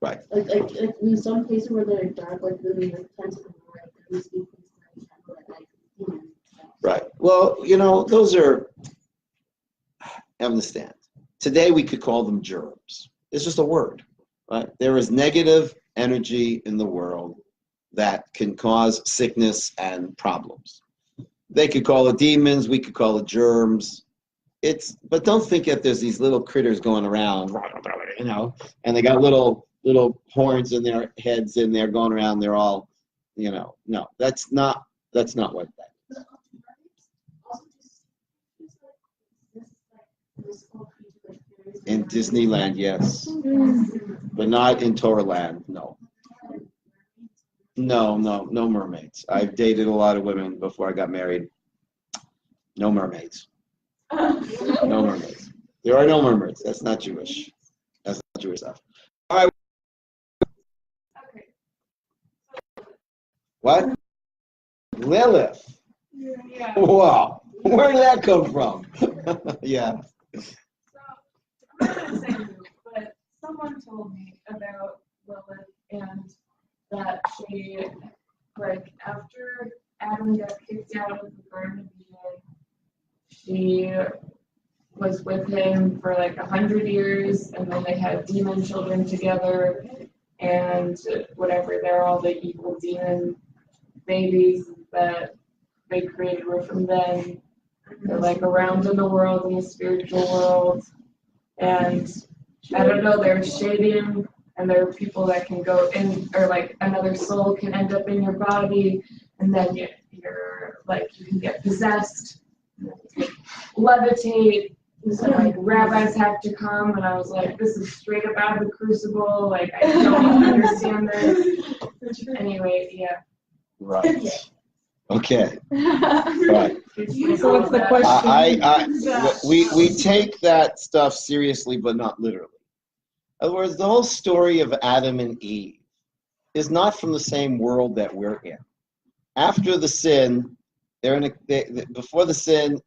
Right.
Like in some places where they're dark, like the tents of the light, these things like demons.
Right. Well, those are, I understand. Today we could call them germs. It's just a word, right? There is negative energy in the world that can cause sickness and problems. They could call it demons, we could call it germs. But don't think that there's these little critters going around, and they got little horns in their heads and they're going around, they're all, no, that's not what that is. In Disneyland, yes. But not in Torah land, no. No mermaids. I've dated a lot of women before I got married. No mermaids. No mermaids. There are no mermaids. That's not Jewish. That's not Jewish stuff. All right.
Okay.
What? Lilith.
Yeah.
Wow. Where did that come from? Yeah.
So I'm not gonna say who, but someone told me about Lilith and that she, like, after Adam got kicked out of the Garden of Eden, she was with him for like 100 years, and then they had demon children together, and whatever, they're all the evil demon babies that they created were from then. They're like around in the world, in the spiritual world, and I don't know, they're shading, and there are people that can go in, or like another soul can end up in your body, and then you're like, you can get possessed, levitate. So like rabbis have to come, and I was like, this is straight up out of the crucible, like I don't understand this. Anyway, yeah.
Right. Okay. Right.
So what's the question?
We take that stuff seriously, but not literally. In other words, the whole story of Adam and Eve is not from the same world that we're in. After the sin, before the sin,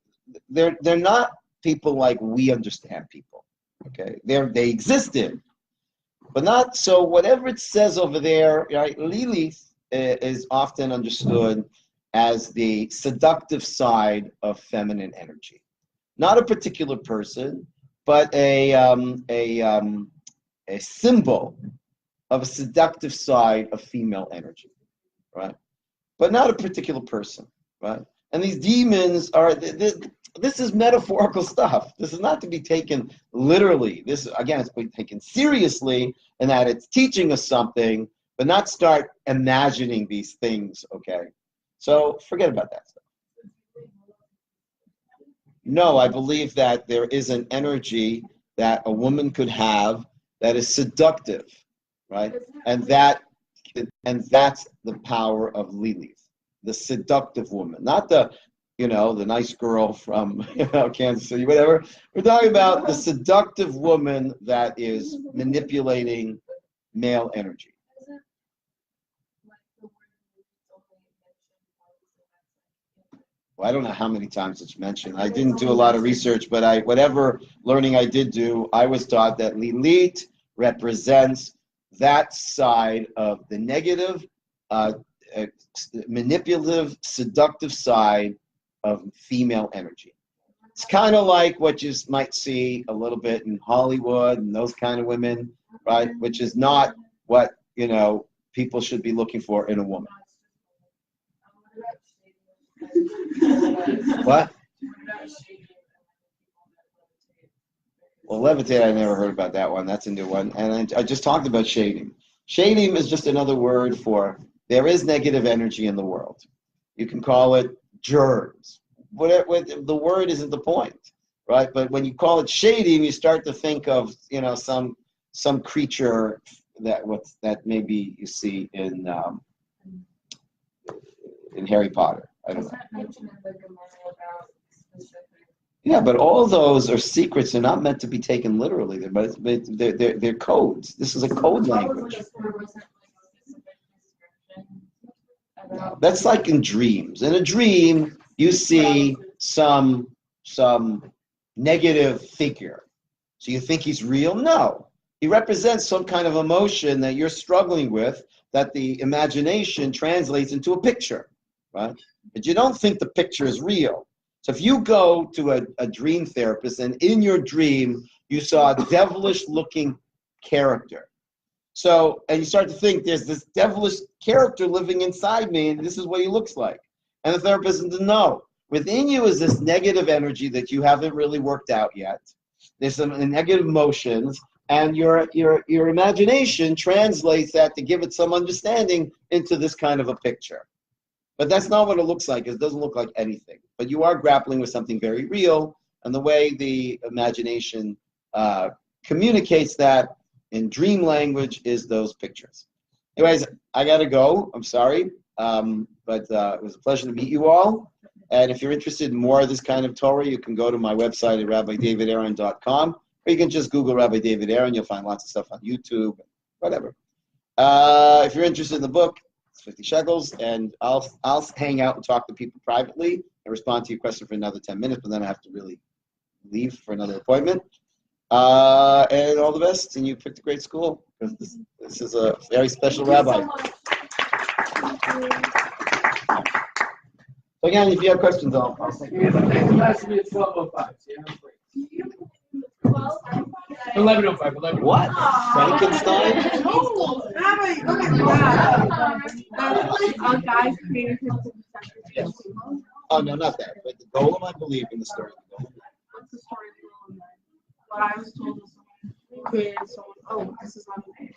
they're not people like we understand people. Okay, they existed, but not so. Whatever it says over there, right? Lilith is often understood as the seductive side of feminine energy, not a particular person, but a symbol of a seductive side of female energy, right? But not a particular person, right? And these demons are, this is metaphorical stuff. This is not to be taken literally. This, again, it's to be taken seriously in that it's teaching us something, but not start imagining these things, okay? So forget about that stuff. No, I believe that there is an energy that a woman could have that is seductive, right? And that's the power of Lilith, the seductive woman, not the the nice girl from Kansas City, whatever. We're talking about the seductive woman that is manipulating male energy. Well, I don't know how many times it's mentioned. I didn't do a lot of research, but whatever learning I did do, I was taught that Lilith represents that side of the negative, manipulative, seductive side of female energy. It's kind of like what you might see a little bit in Hollywood and those kind of women, right? Which is not what, people should be looking for in a woman. What? Well, levitate, I never heard about that one. That's a new one. And I just talked about shading. Shading is just another word for there is negative energy in the world. You can call it germs. The word isn't the point, right? But when you call it shading, you start to think of, some creature that maybe you see in Harry Potter. I don't know. Yeah, but all those are secrets. They're not meant to be taken literally. They're codes. This is a code language. No, that's like in dreams. In a dream, you see some negative figure. So you think he's real? No. He represents some kind of emotion that you're struggling with that the imagination translates into a picture, right? But you don't think the picture is real. So if you go to a dream therapist and in your dream you saw a devilish looking character. And you start to think there's this devilish character living inside me and this is what he looks like. And the therapist says, no, within you is this negative energy that you haven't really worked out yet. There's some negative emotions and your imagination translates that to give it some understanding into this kind of a picture. But that's not what it looks like. It doesn't look like anything. But you are grappling with something very real, and the way the imagination communicates that in dream language is those pictures. Anyways, I got to go. I'm sorry. But it was a pleasure to meet you all. And if you're interested in more of this kind of Torah, you can go to my website at rabbidavidaaron.com, or you can just Google Rabbi David Aaron. You'll find lots of stuff on YouTube, whatever. If you're interested in the book, it's 50 shekels, and I'll hang out and talk to people privately and respond to your question for another 10 minutes, but then I have to really leave for another appointment. And all the best, and you picked a great school, because this is a very special rabbi. So again, if you have questions, I'll take them.
It has to be at 12:05. 11:05.
What? Frankenstein? Oh, no, not that. But the golem, I believe in the story of the golem.
What's the story of the golem? What I was told was someone created someone. Oh, this is not a name.